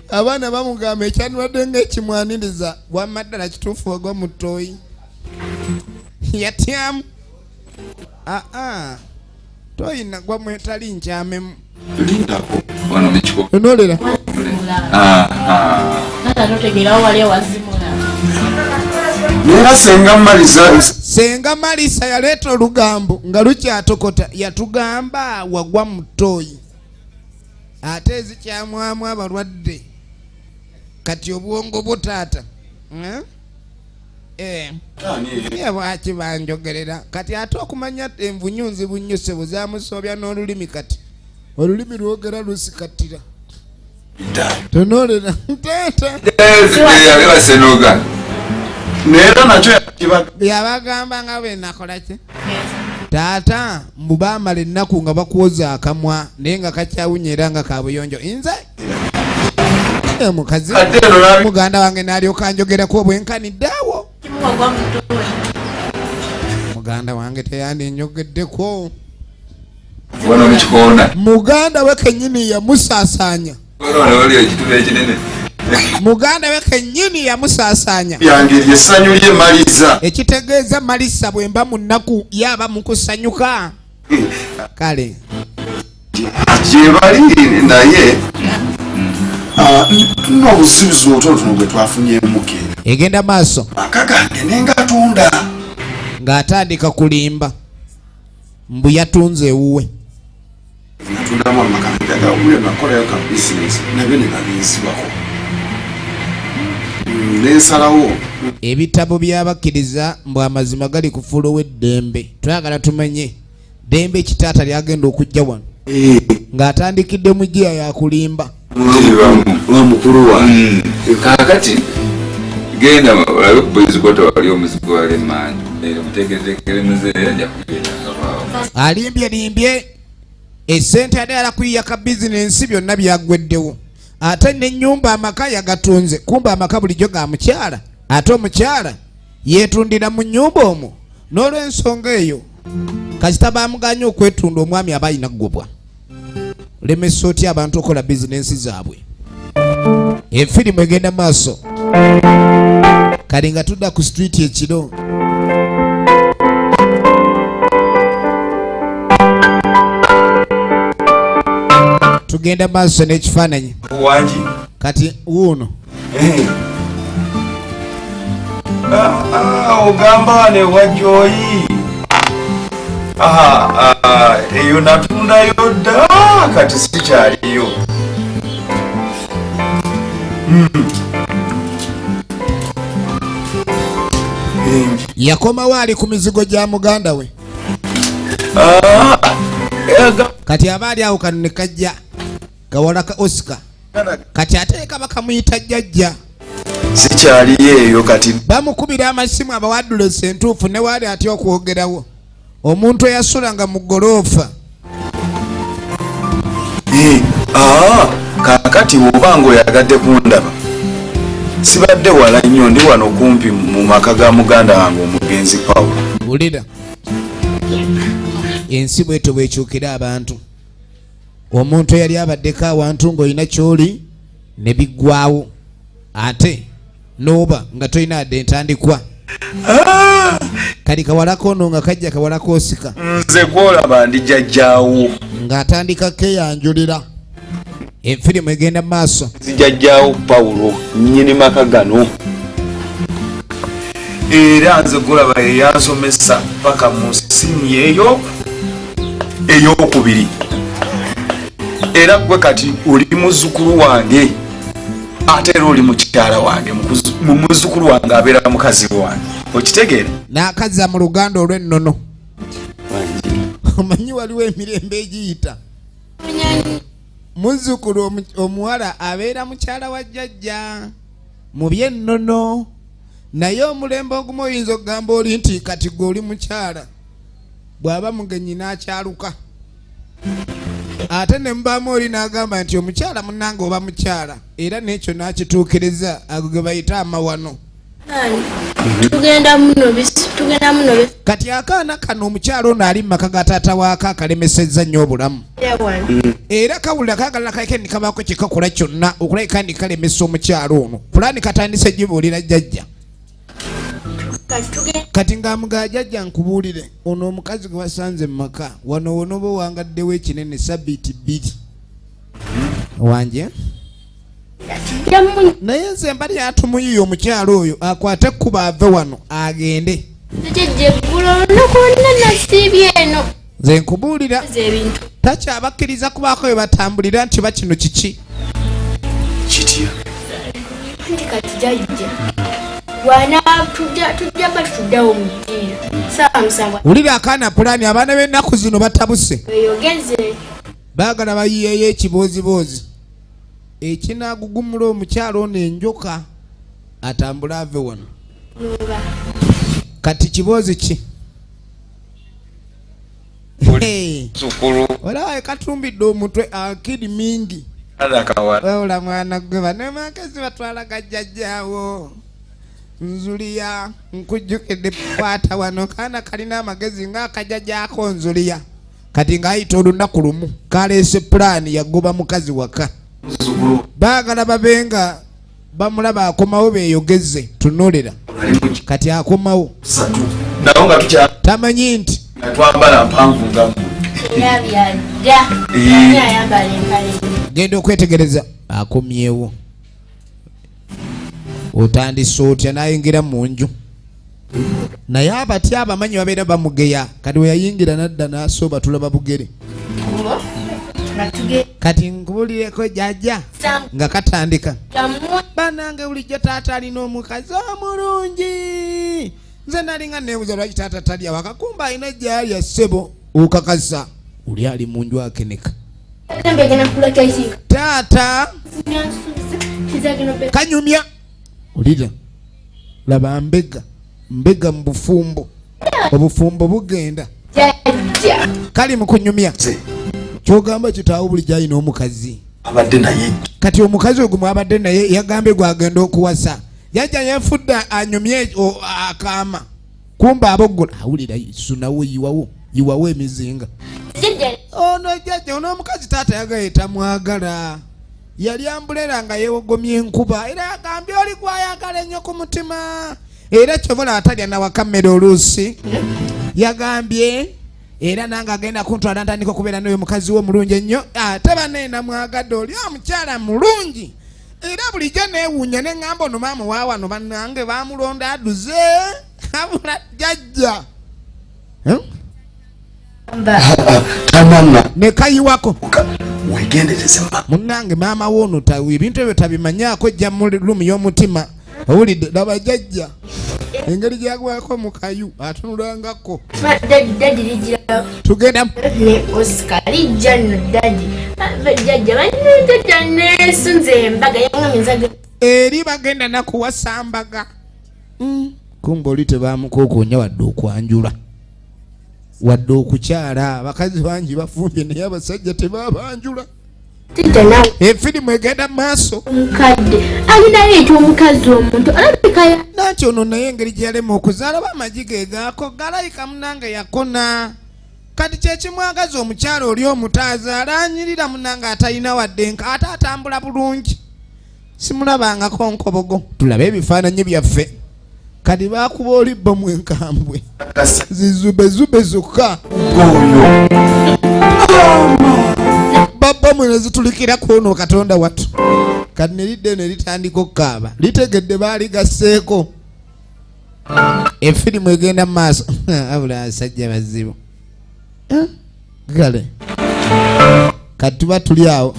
abaana bamugamba ekyandiwadde ng'ekimwaniriza wamma ddala kituufu ogwa mutoyi yatyamu. Toyina gwa mwetali nkyamemu. Lindako wano mekiko. Onolera. notegerawo wali ewazimula Nera Senga Malisa yaleeta olugambo nga lukyatokota yatugamba wagwa mutoyi. Ate ezikyamwamu abalwadde kati obwongo butaata. Bwaki banjogerera kati ate okumanya envunyunzi bunyuse buzamusobya n'olulimi kati olulimi lwogera lusikatira. Tonolera nteta senoga. Nera nakyo yabagamba nga bwe nakola ki? Taata mbu baamala ennaku nga bakuwoza akamwa naye nga kakyawunya era nga kabuyonjo. Nze mukazi muganda wange n'alyoka njogerako obwenkaniddeawo. Muganda wange teyandinjogeddeko. Muganda we kennyini yamusaasaanya. Muganda we kennyini yamusaasaanya. Yange essanyu lye Malisa. Ekitegeeza Malisa bwe mba mu nnaku yaba mu kusanyuka. Kale Gye bali naye tulina obuzibuzi obutonotono bwe twafunyeemu keno. egenda maaso Maka gange nengatunda. ng'atandika kulimba. mbu yatunze ewuwe. Natundamu amakanisa gawuye nakolayo ka business nabyo ne babizibako. Nensalawo ebitabo by'abakkiriza mbu amazima gali ku fulo w'eddembe. Twagala tumenye ddembe ekitaata lyagenda okujja wano ng'atandikidde mu giya yakulimba wa mukulu wa kakati genda olabe ku boys kwata wali omuzigo wali manyi mutegerekere muzeeya ajja kugenda ngabaawo alimbye esente adala kuyiya ka bizinensi byonna byagweddewo ate n'ennyumba amaka yagatunze kumba amaka bulijjo ga mukyala ate omukyala yeetundira mu nnyumba omwo n'olw'ensonga eyo kasita bamuganye okwetunda omwami aba alina ggobwa lemesa otya abantu okola bizinensi zaabwe. Efirimu egenda maaso kali nga tudda ku street ekiro tugenda maaso n'ekifaananyi wangi kati wuuno ogamba wane wajjoyi eyo natundayo dda kati sikyaliyo. yakomawo ali ku mizigo gya muganda we kati abaali awo kano ne kajja kawala ka Oscar kati ate kaba kamuyita jjajja sikyaliyo eyo kati bamukubira amasimu abawaddulosi entuufu ne waali atya okwogerawo omuntu eyasulanga mu goloofa. kakati obanga oyagadde kundaba sibadde wala nnyo ndi wano kumpi mu maka ga muganda wange omugenzi Pawulo. Wulira ensi bwetyo bwekyukira abantu. Omuntu eyali abaddeko awantu ng'olina kyoli ne biggwawo ate n'oba nga tolina adde entandikwa. Kali kawalako ono nga kajja kawalako Osika nze gwolaba ndi jjajjaawo ng'atandika keyanjulira. Efirimu egenda mu maaso. Zijjajjaawo Pawulo nnyini maka gano era nze gwolaba yeyansomesa paka mu sini eyo ey'okubiri era gwe kati oli muzzukulu wange ate era oli mukyala wange muzzukulu wange abeera mukazi wange okitegeera n'akaza mu luganda olw'ennono omanyi waliwo emirembe egiyita muzzukulu omuwala abeera mukyala wa jjajja mu by'ennono naye omulembe ogumu oyinza okugamba oli nti kati gwe oli mukyala bw'aba mugenyi n'akyaluka ate ne mubaamu oli n'agamba nti omukyala munnange oba mukyala era n'ekyo n'akituukiriza ago ge bayita amawano. Tugenda muno kati akaana kano omukyala ono ali mu maka ga taata waako akalemesezza nnyo obulamu era kawulira kaagala kaike ni kabaako kye kakola kyonna okulabika ndi kalemesa omukyala ono pulaani katandise gibuulira jjajja kati ng'amugaa jjajja nkubuulire ono omukazi gwe wasanze mu maka wano wonoba owangaddewo ekinene sabbiiti 2 wange naye nze mbali yatumuyiye omukyala oyo akwate ekkuba ave wano agende nze nkubuulira takyabakkiriza kubaako bye batambulira nti ba kino kiki kitya wulira akaana pulaani abaana b'ennaku zino batabuse baagala bayiyeyo ekibooziboozi ekinaagugumula omukyalo ono enjoka atambule ave wano kati kiboozi ki olawaye katumbidde omutwe akiri mingi ola mwana gwe banemakezi batwala gajjajjaawo nzuliya nkujjukidde kwata wano kaana kalina amagezi ng'akajjajjaako nzuliya kati ng'ayita olunaku lumu kaleese pulaani yagoba mukazi waka baagala babenga bamulaba akomawo beeyogeze tunulira kati akomawo tamanyi nti twambala mpanvu nga genda okwetegereza akomyewo otandise otya n'ayingira mu nju naye abatya abamanyi babeera bamugeya kati we yayingira nadda n'asooba tulaba bugere kati nkubulireko jjajja nga katandika banange bulijjo taata alina omukazi omulungi nze nalinga neebuuza lwaki taata talya wakakumba alina gyalya ssebo okakasa oli ali mu nju akeneka taata kanyumya olira laba mbega mu bufumbo obufumbo bugenda kali mu kunyumya kyogamba kitaawo bulijjo alina omukazi abadde naye kati omukazi ogwo mwabadde naye yagambye gwagenda okuwasa jajja yefudde anyumye akaama kumba aboggola awulira sunawo yiwawo emizinga ono jajja ono omukazi taata yagaye tamwagala yali ambulera nga yewogomye enkuba era yagambye oli gwayagala ennyo ku mutima era kyobola atalya nawakammere oluusi yagambye era nange agenda kuntwala ntandika okubeera n'oyo mukazi we omulungi ennyo ate baneena mwagadde oli omukyala mulungi era bulijjo neewuunya ne ŋŋamba ono maama wa wano bannange baamulonda aduze abula jjajja tamama ne kayiwako wegendereze munnange maama wo ono ebintu ebyo tabimanyaako jja mu lumu y'omutima owulidde laba jjajja engeri gyagwako mu kayu atunulangako tugenda eri bagenda nakuwasa mbaga kumba oli tebamukokoonya wadde okwanjula wadde okukyala abakazi bangi bafumbye naye abasajja tebabanjula efirimu egenda maaso mukadde alina yeeta omukazi omuntu alabikaya nanti ono naye engeri gyeyalema okuzaala bamagi ge gaako galayika munange yakona kati kyekimwagaza omukyala oli omutaazaala anyirira munange atalina wadde nka ate atambula bulungi simulabangako nkobogo tulabe ebifaananyi byaffe kati bakuba olibba mu enkambwe zizubezube zokka baba mwene zitulikira kuno katonda watu kati nelidde nelitandika okukaaba litegedde baaligasseeko efirimu egenda mu maaso abula abasajja bazibu gale kati tuba tuli awo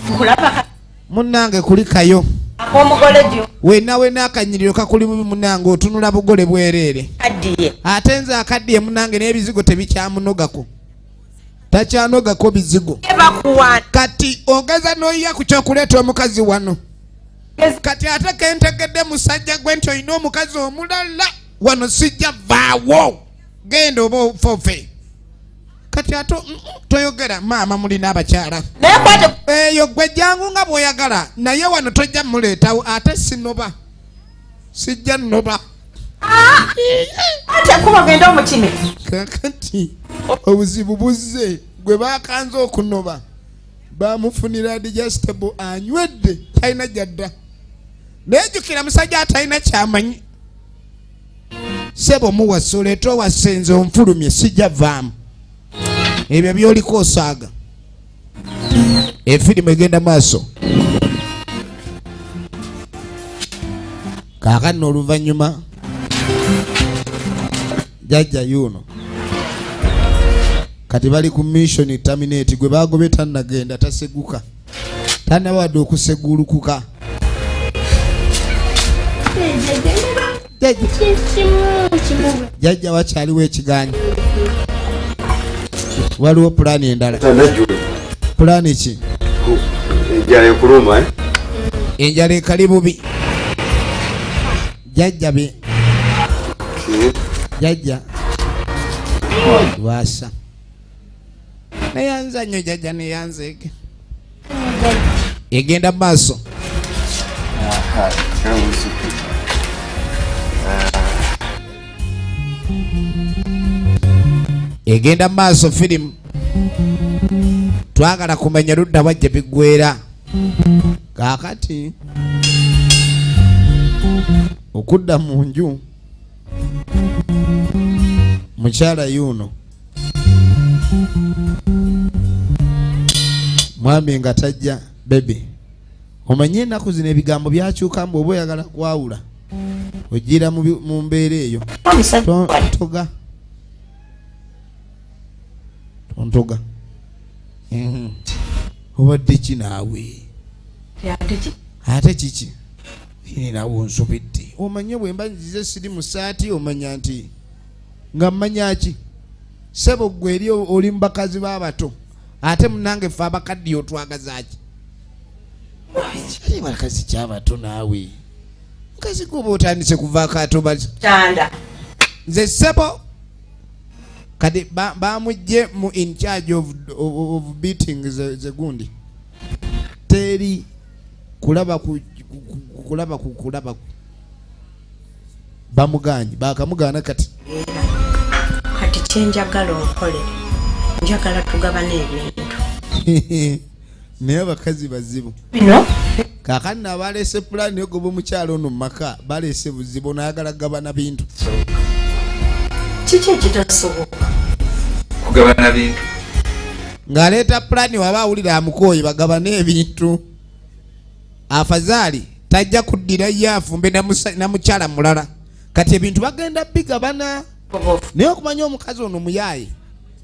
munnange kulikayo wena akanyiriro kakuli bubi munnange otunula bugole bwereere ate nze akaddiye munnange n'ebizigo tebikyamunogako takyanogako bizigo kati ogeza noyiya ku kyokuleeta omukazi wano kati ate kentegedde musajja gwe nti olina omukazi omulala wano sijja vaawo genda oba ofofe kati ate toyogera maama mulina abakyala eyo gwe jangu nga bw'oyagala naye wano tojja muleetawo ate sinoba sijja nnoba genda omukime kakati obuzibu buzze gwe bakanze okunoba bamufunira digestible anywedde talina jadda nejjukira musajja atalina kyamanyi sebo muwasa oleeta owasenze onfulumye sijja vaamu ebyo byoliko osaaga efirimu egenda maaso kaakati n'oluvannyuma jajja yuno kati bali ku mission terminate gwe bagobe tannagenda taseguka tannawadde okusegulukuka jajja wakyaliwo ekiganyi waliwo pulaani endala pulaani ki enjala ekuluma enjala ekali bubi jajja be jajja lwasa neyanza nnyo jajja neyanzeege egenda mu maaso egenda mu maaso firimu twagala kumanya ludda wajja biggwera kaakati okudda mu nju mukyala yuno mwami nga tajja bebe omanye ennaku zino ebigambo byakyuka mbu oba oyagala kwawula ojira mu mbeera eyo tontoga obadde ki naawe ate kiki nawe onsobedde omanye bwe mba nzize siri mu saati omanya nti nga mmanya ki sebo gwe eri oli mu bakazi b'abato ate munange ffe abakadde otwagazaaki ali bakazi ky'abato naawe mukazi goba otandise kuvaako atobazi nze sebo kati bamujje mu in charge of beating ze gundi teri kulaba bamuganye bakamugana kati kyenjagala onkole njagala tugabana ebintu naye abakazi bazibu kakati nabalese pulani yogoba omukyalo ono mumaka balese buzibu nayagala kugabana bintu kiki ekitasoboka kugabana bintu ng'aleeta pulani waba awulira amukooyi bagabane ebintu afazaali tajja kuddira ye afumbe na mukyala mulala kati ebintu bagenda bigabana naye okumanya omukazi ono muyaaye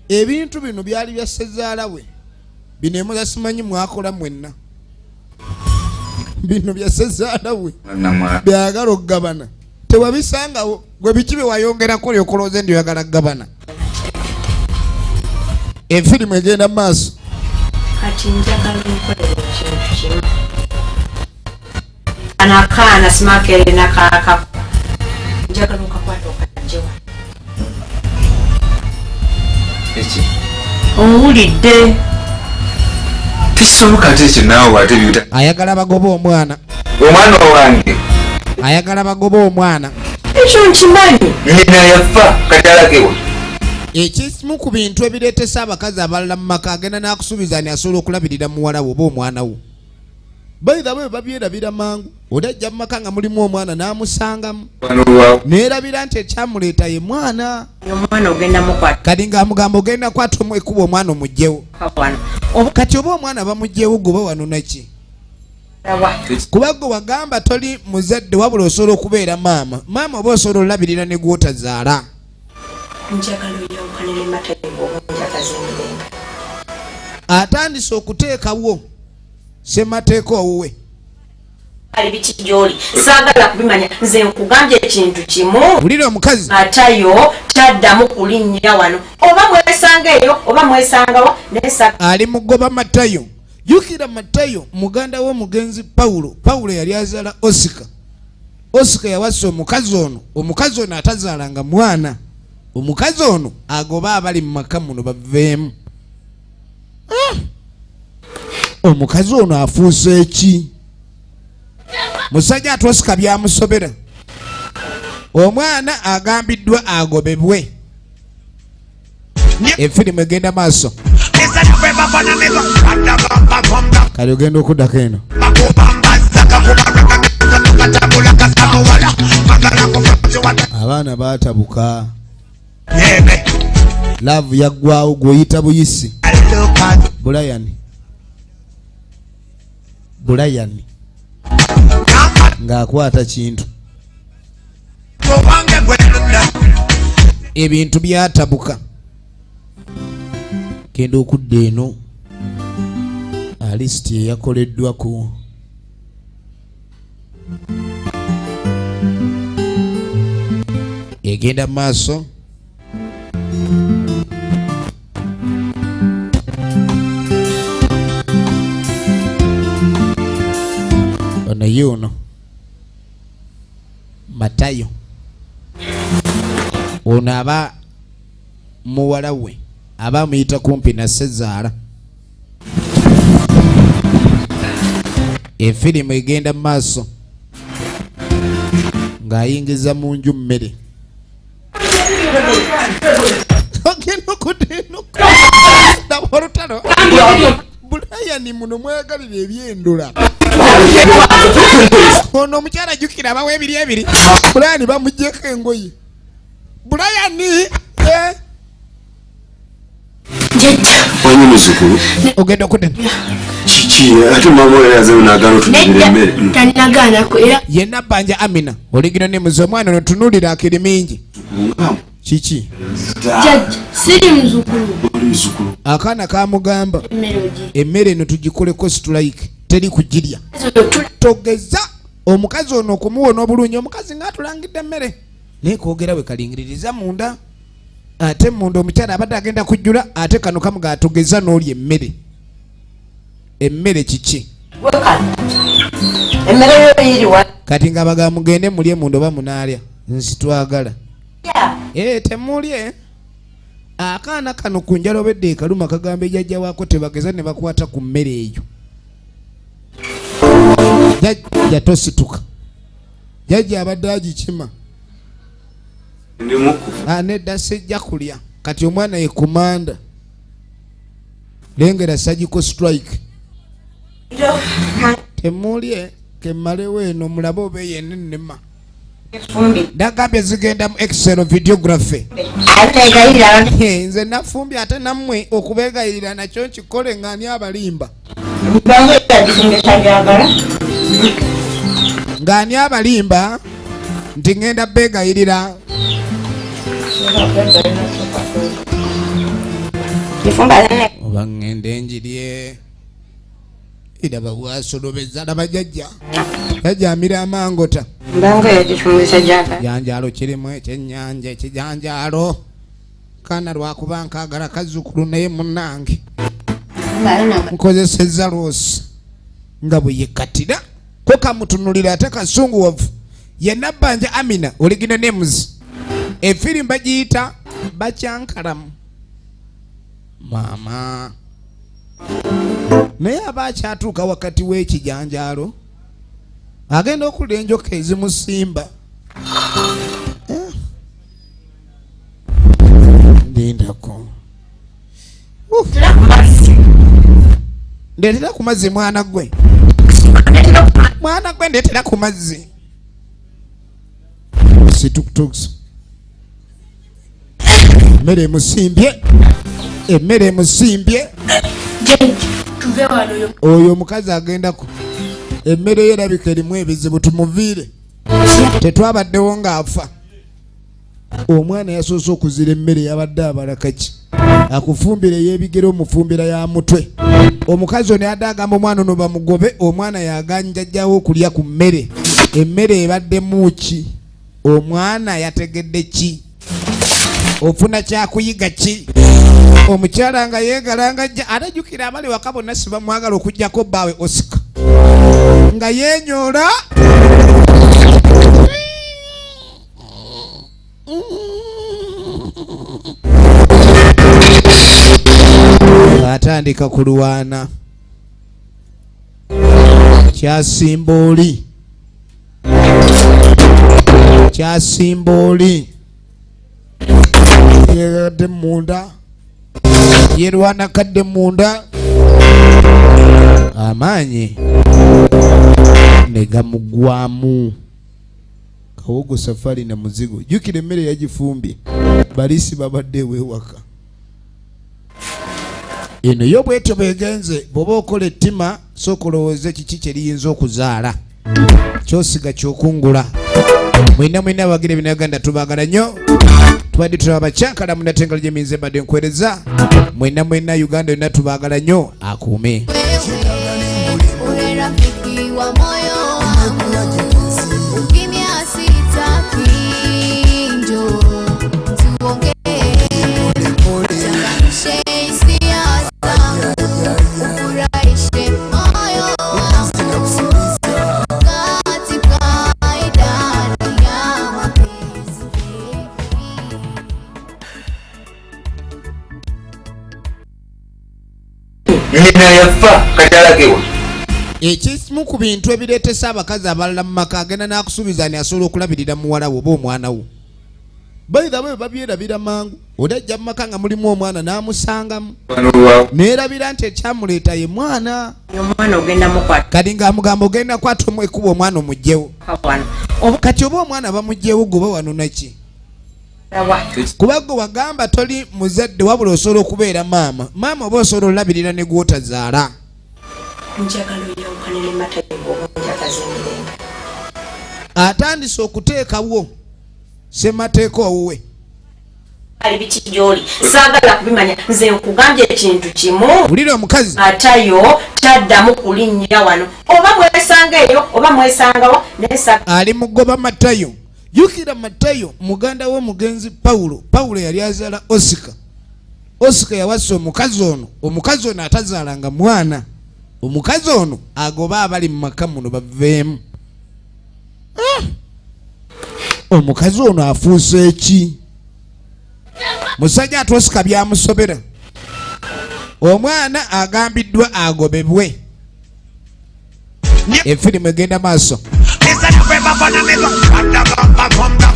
ebintu bino byali bya ssezaala we bino emuza simanyi mwakola mwenna bino bya ssezaala we byagala okugabana tewabisangawo gwe biki bye wayongerako lyokolooze ndi oyagala kugabana efirimu egenda mu maaso kati njagala nkolera ekintu kimu anakaana simakere nakaka njagala okakwata okajjewa eki owulidde kisoboka ate ekyo naawe ate byuta ayagala bagoba omwana wange ayagala bagoba omwana ekyo nkimanyi nyina yafa katalakewa ekimu ku bintu ebireetesa abakazi abalala mu maka agenda n'akusuubiza ni asobola okulabirira muwala we oba omwana wo bayira bwe babyerabira mangu odajja mu maka nga mulimu omwana n'amusangamu neerabira nti ekyamuleeta ye mwana omwana ogenda mukwata kati ng'amugamba ogenda kwata ekuba omwana omugjewo kati oba omwana bamugjewo goba wano naki kuba gwe wagamba toli muzadde wabula osobola okubeera maama oba osobola olabirira ne gwotazaala njagala oyawukane ne matayigo obunjagazimulenga atandise okuteekawo semateeka owuwe ali biki gyoli saagala kubimanya nze nkugambye ekintu kimu wulira omukazi atayo taddamu kulinnya wano oba mwesanga eyo oba mwesangawa ali mugoba Matayo jukira Matayo muganda w'omugenzi Pawulo yali azaala Osika yawasa omukazi ono atazaalanga mwana omukazi ono agoba abali mu maka muno baveemu omukazi ono afuuse eki musajja ate Osika byamusobera omwana agambiddwa agobebwe efirimu egenda maaso kale ogenda okuddako eno abaana baatabuka laavu yaggwawo gw'oyita buyisi bulayani ng'akwata kintu ebintu byatabuka genda okudda eno alisiti eyakoleddwako egenda maaso ono ye ono Matayo ono aba muwala we aba muyita kumpi na Sezaala efirimu egenda mu maaso ng'ayingiza mu nju mmere ogenda okudenuka nabolutalo bulayani muno mwagalira ebyendula ono omukyala jukira abawa ebiri bulayani bamuggyeko engoye bulayani wanyi muzukulu ogenda okudena Chi ate mama yaze unagano tunire mmere. Tanagana ko era Yenna Banja Amina oligino ne muzo mwana no tunulira akiri mingi. Chichi. Judge siri mzukulu. Akana kamugamba Melody. Emmere no tugikoleko strike teri kugirya. Togeza omukazi ono okumuwona obulungi omukazi ng'atulangidde emmere naye kwogera we kalingiririza munda ate munda omukyala abadde agenda kujjula ate kano kamuga atogeza n'oli emmere kiki Emmere yo yiriwa. kati nga baga mugende mulye munda oba munaalya nsitwagala temulye akaana kano ku njala obedde ekaluma kagamba ejjajja waako tebageza ne bakwata ku mmere eyo jajja tosituka jajja abadde agikima nedda sejja kulya kati omwana ye kumanda lengera surgical strike temulye kemmalewo eno mulabe obe yenenema ndagambye zigenda mu excel videography nze nafumbye ate nammwe okubeegayirira nakyo nkikole ng'ani abalimba ng'ani abalimba nti ngenda beegayirira oba ngende njirye iraba bwasolobeza laba jajja yajamira amangota Mbanga yagifumbisa jaka. janjalo kirimu ekyennyanja ekijanjalo kana lwakuba nkagala kazzukulu naye munnange nkozesezza loosi nga bwe yekkatira ko kamutunulira ate kasunguwavu Yenna Banja Amina oligina names efirimu bagiyita Bakyakalamu mama naye aba akyatuuka wakati w'ekijanjalo agenda okulira enjoka ezimusimba ndindako ndeetera ku mazzi mwana gwe ndeetera ku mazzi situktuks emmere emusimbye oyo omukazi agendako emmere yo erabika erimu ebizibu tumuviire tetwabaddewo ng'afa omwana yasoose okuzira emmere yabadde abalakaki akufumbira ey'ebigere omufumbira ya mutwe omukazi ono yadde agamba omwana ono bamugobe omwana yaganjajjawo okulya ku mmere emmere ebaddemu ki omwana yategedde ki ofuna kyakuyiga ki omukyala nga yeegalangajja atajjukira abali waka bonna si bamwagala okugjako bbaawe Oscar nga yeenyoola atandika kulwana kyasimba oli yeegadde munda yerwana kadde munda amaanyi negamugwamu kawogo safari na muzigo jukira emmere yagifumbye balisi babadde ewewaka eno yo bwetyo begenze bw'oba okola ettima sooka olowooze kiki kye liyinza okuzaala kyosiga kyokungula mwina abagira bino Uganda tubaagala nnyo tubadde tulaba Bakyakalamu natenga ly'eminze badde nkwereza mwina Uganda yonna tubaagala nnyo akuume Nina yafa katalagewa ekimu ku bintu ebireetesa abakazi abalala mu maka agenda n'akusuubiza ani asobola okulabirira muwala wo oba omwana wo bayira bwe babyerabira mangu odajja mu maka nga mulimu omwana n'amusangamu neerabira nti ekyamuleeta ye mwana kati ng'amugamba ogenda kwata ekuba omwana omugyewo kati oba omwana bamugyewo goba wano naki kuba gwe wagamba toli muzadde wabula osobola okubeera maama oba osobola olabirira ne gw'otazaala njagala oyawukane ne Matayo ng'obunjakazimirembe. Atandise okuteekawo ssemateeka owuwe. Ali biki gy'oli saagala kubimanya nze nkugambye ekintu kimu. Wulira omukazi Matayo taddamu kulinnya wano oba mwesanga eyo oba mwesangawo nesa ali mugoba Matayo. Jukira Matayo muganda we mugenzi Paulo yali azaala Osika yawasa omukazi ono atazaalanga mwana. Omukazi ono agoba abali mu maka muno baveemu. Omukazi ono afuuse eki? Musajja ate Osika byamusobera. Omwana agambiddwa agobebwe. Efirimu egenda maaso.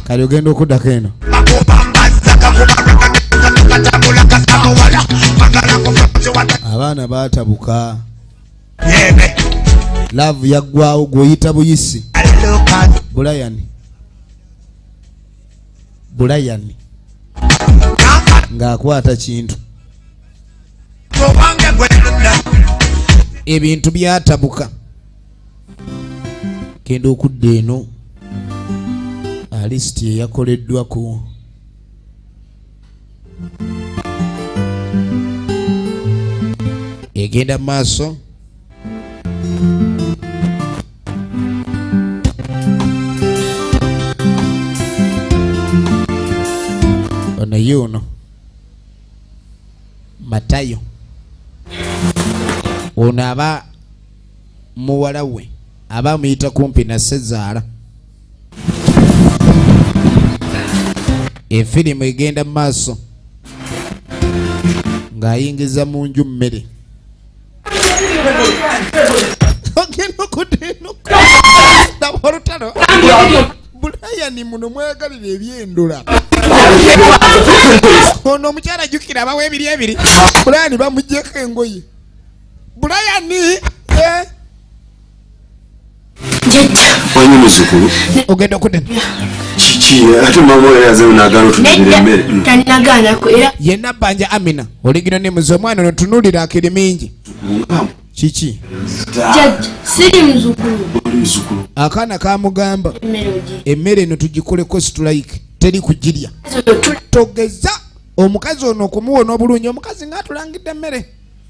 Kali ogenda okuddako eno. Abaana baatabuka. Laavu yaggwawo gw'oyita buyisi. Bulayani ng'akwata kintu. Ebintu byatabuka. Genda okudda eno alisiti eyakoleddwako. Egenda maaso. Ono yuno Matayo ono aba muwala we aba muyita kumpi na Sezaala. Efirimu egenda maaso ng'ayingiza mu nju mmere. Bulayani muno mwegalira ebyendula. Ono omukyala jjukira abawa ebiri ebiri. Bulayani bamuggyeko engoye. Bulayani Wanyi muzukulu. Ogenda okudda. Kiki ate mama yaze unagalo tunire emmere. Tanagana ko era Yenna bbanja Amina oligino ne muzo mwana no tunulira akiri mingi. Kiki? Judge siri muzukulu. Akaana kamugamba emmere eno tugikoleko strike teri kugirya. Togeza omukazi ono okumuwona obulungi. Omukazi ng'atulangidde emmere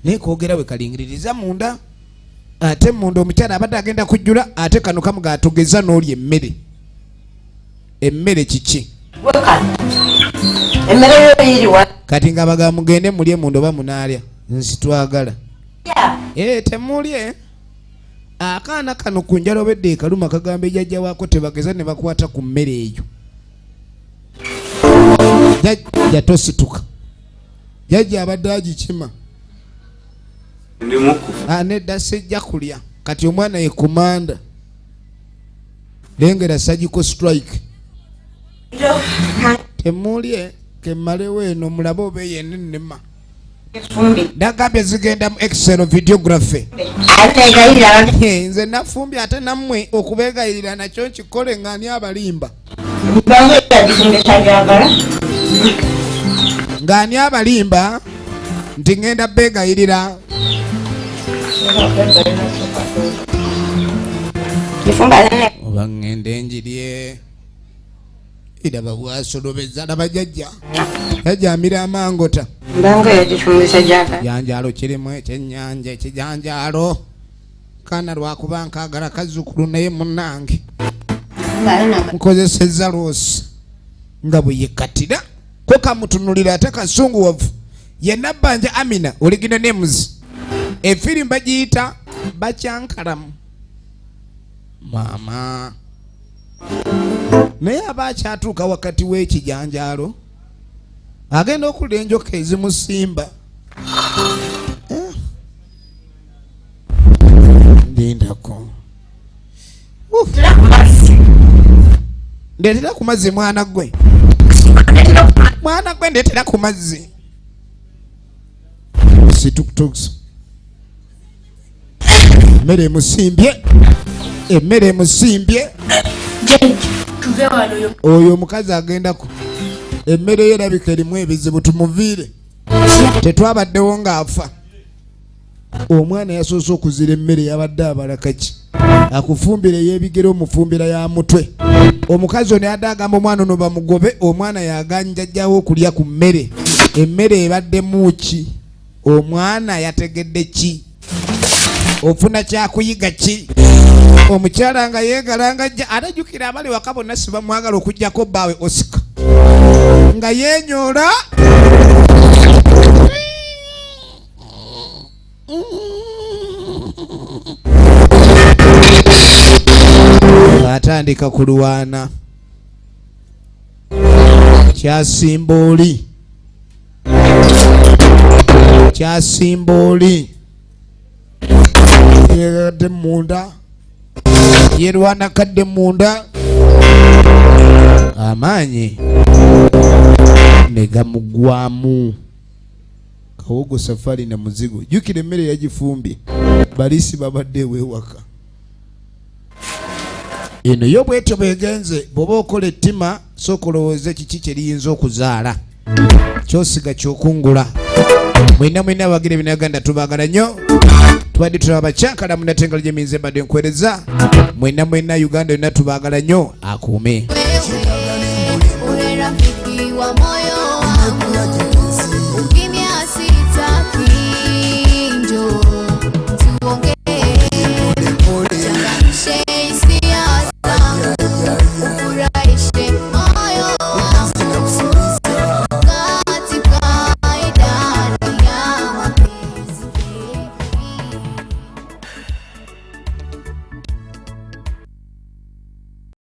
naye koogera we kalingiririza munda. Ate munda omukyala abadde agenda kujjula ate kano kamuga atogeza n'oli emmere. Emmere kiki? Emmere yo yiriwa. Kati nga baga mugende mulye munda oba munaalya nsitwagala. Temulye. Akaana kano ku njala obedde ekaluma kagamba ejjajja waako tebageza ne bakwata ku mmere eyo. Jjajja tosituka. Jjajja abadde agikima. Nedda sejja kulya. Kati omwana ye kumanda. Lengera surgical strike. Temulye kemmalewo eno mulabe oba yenenema. Nagambye zigenda mu Excel Videography. Nze nafumbi ate nammwe okubeegayirira nakyo nkikole nga ani abalimba. Ng'ani abalimba nti ngenda beegayirira. Oba ngende njirye. Idaba bwasolobeza nabajjajja. Yajamira amangota. Mbanga yagifumbisa jaka. Janjalo kirimu ekyennyanja ekijanjalo. Kaana lwakuba nkaagala kazzukulu naye munnange. Nkozesezza loosi nga bwe yekkatira ko kamutunulira ate kasunguwavu. Yenna bbanja Amina oligino names. Efirimu bagiyita Bakyakalamu. Mama naye aba akyatuuka wakati w'ekijanjalo agenda okulira enjoka ezimusimba. Ndindako ndeetera ku mazzi mwana gwe. Mwana gwe ndeetera ku mazzi. Situktuks emmere emusimbye. Emmere emusimbye. Oyo omukazi agendako emmere ye erabika erimu ebizibu tumuviire. Tetwabaddewo ng'afa. omwana yasoose okuzira emmere yabadde abalakaki akufumbira ey'ebigere omufumbira ya mutwe omukazi ono yadde agamba omwana ono bamugobe omwana yaganjajjawo okulya ku mmere emmere ebaddemu ki omwana yategedde ki ofuna kyakuyiga ki omukyala nga yeegalangajja atajjukira abali waka bonna si bamwagala okugjako bbaawe osika nga yeenyoola atandika kulwana kyasimba oli yegadde munda yerwana kadde munda amaanyi negamugwamu kawogo safari na muzigo jukira emmere yagifumbye balisi babadde ewewaka eno yo bwetyo bwegenze bw'oba okola ettima sooka olowooze kiki kye liyinza okuzaala kyosiga kyokungula mwena abagire bino Uganda tubaagala nnyo tubadde tulaba Bakyakalamu natengala gyeminze mbadde nkwereza mwena Uganda yonna tubaagala nnyo akuume Ule rafiki wa moyo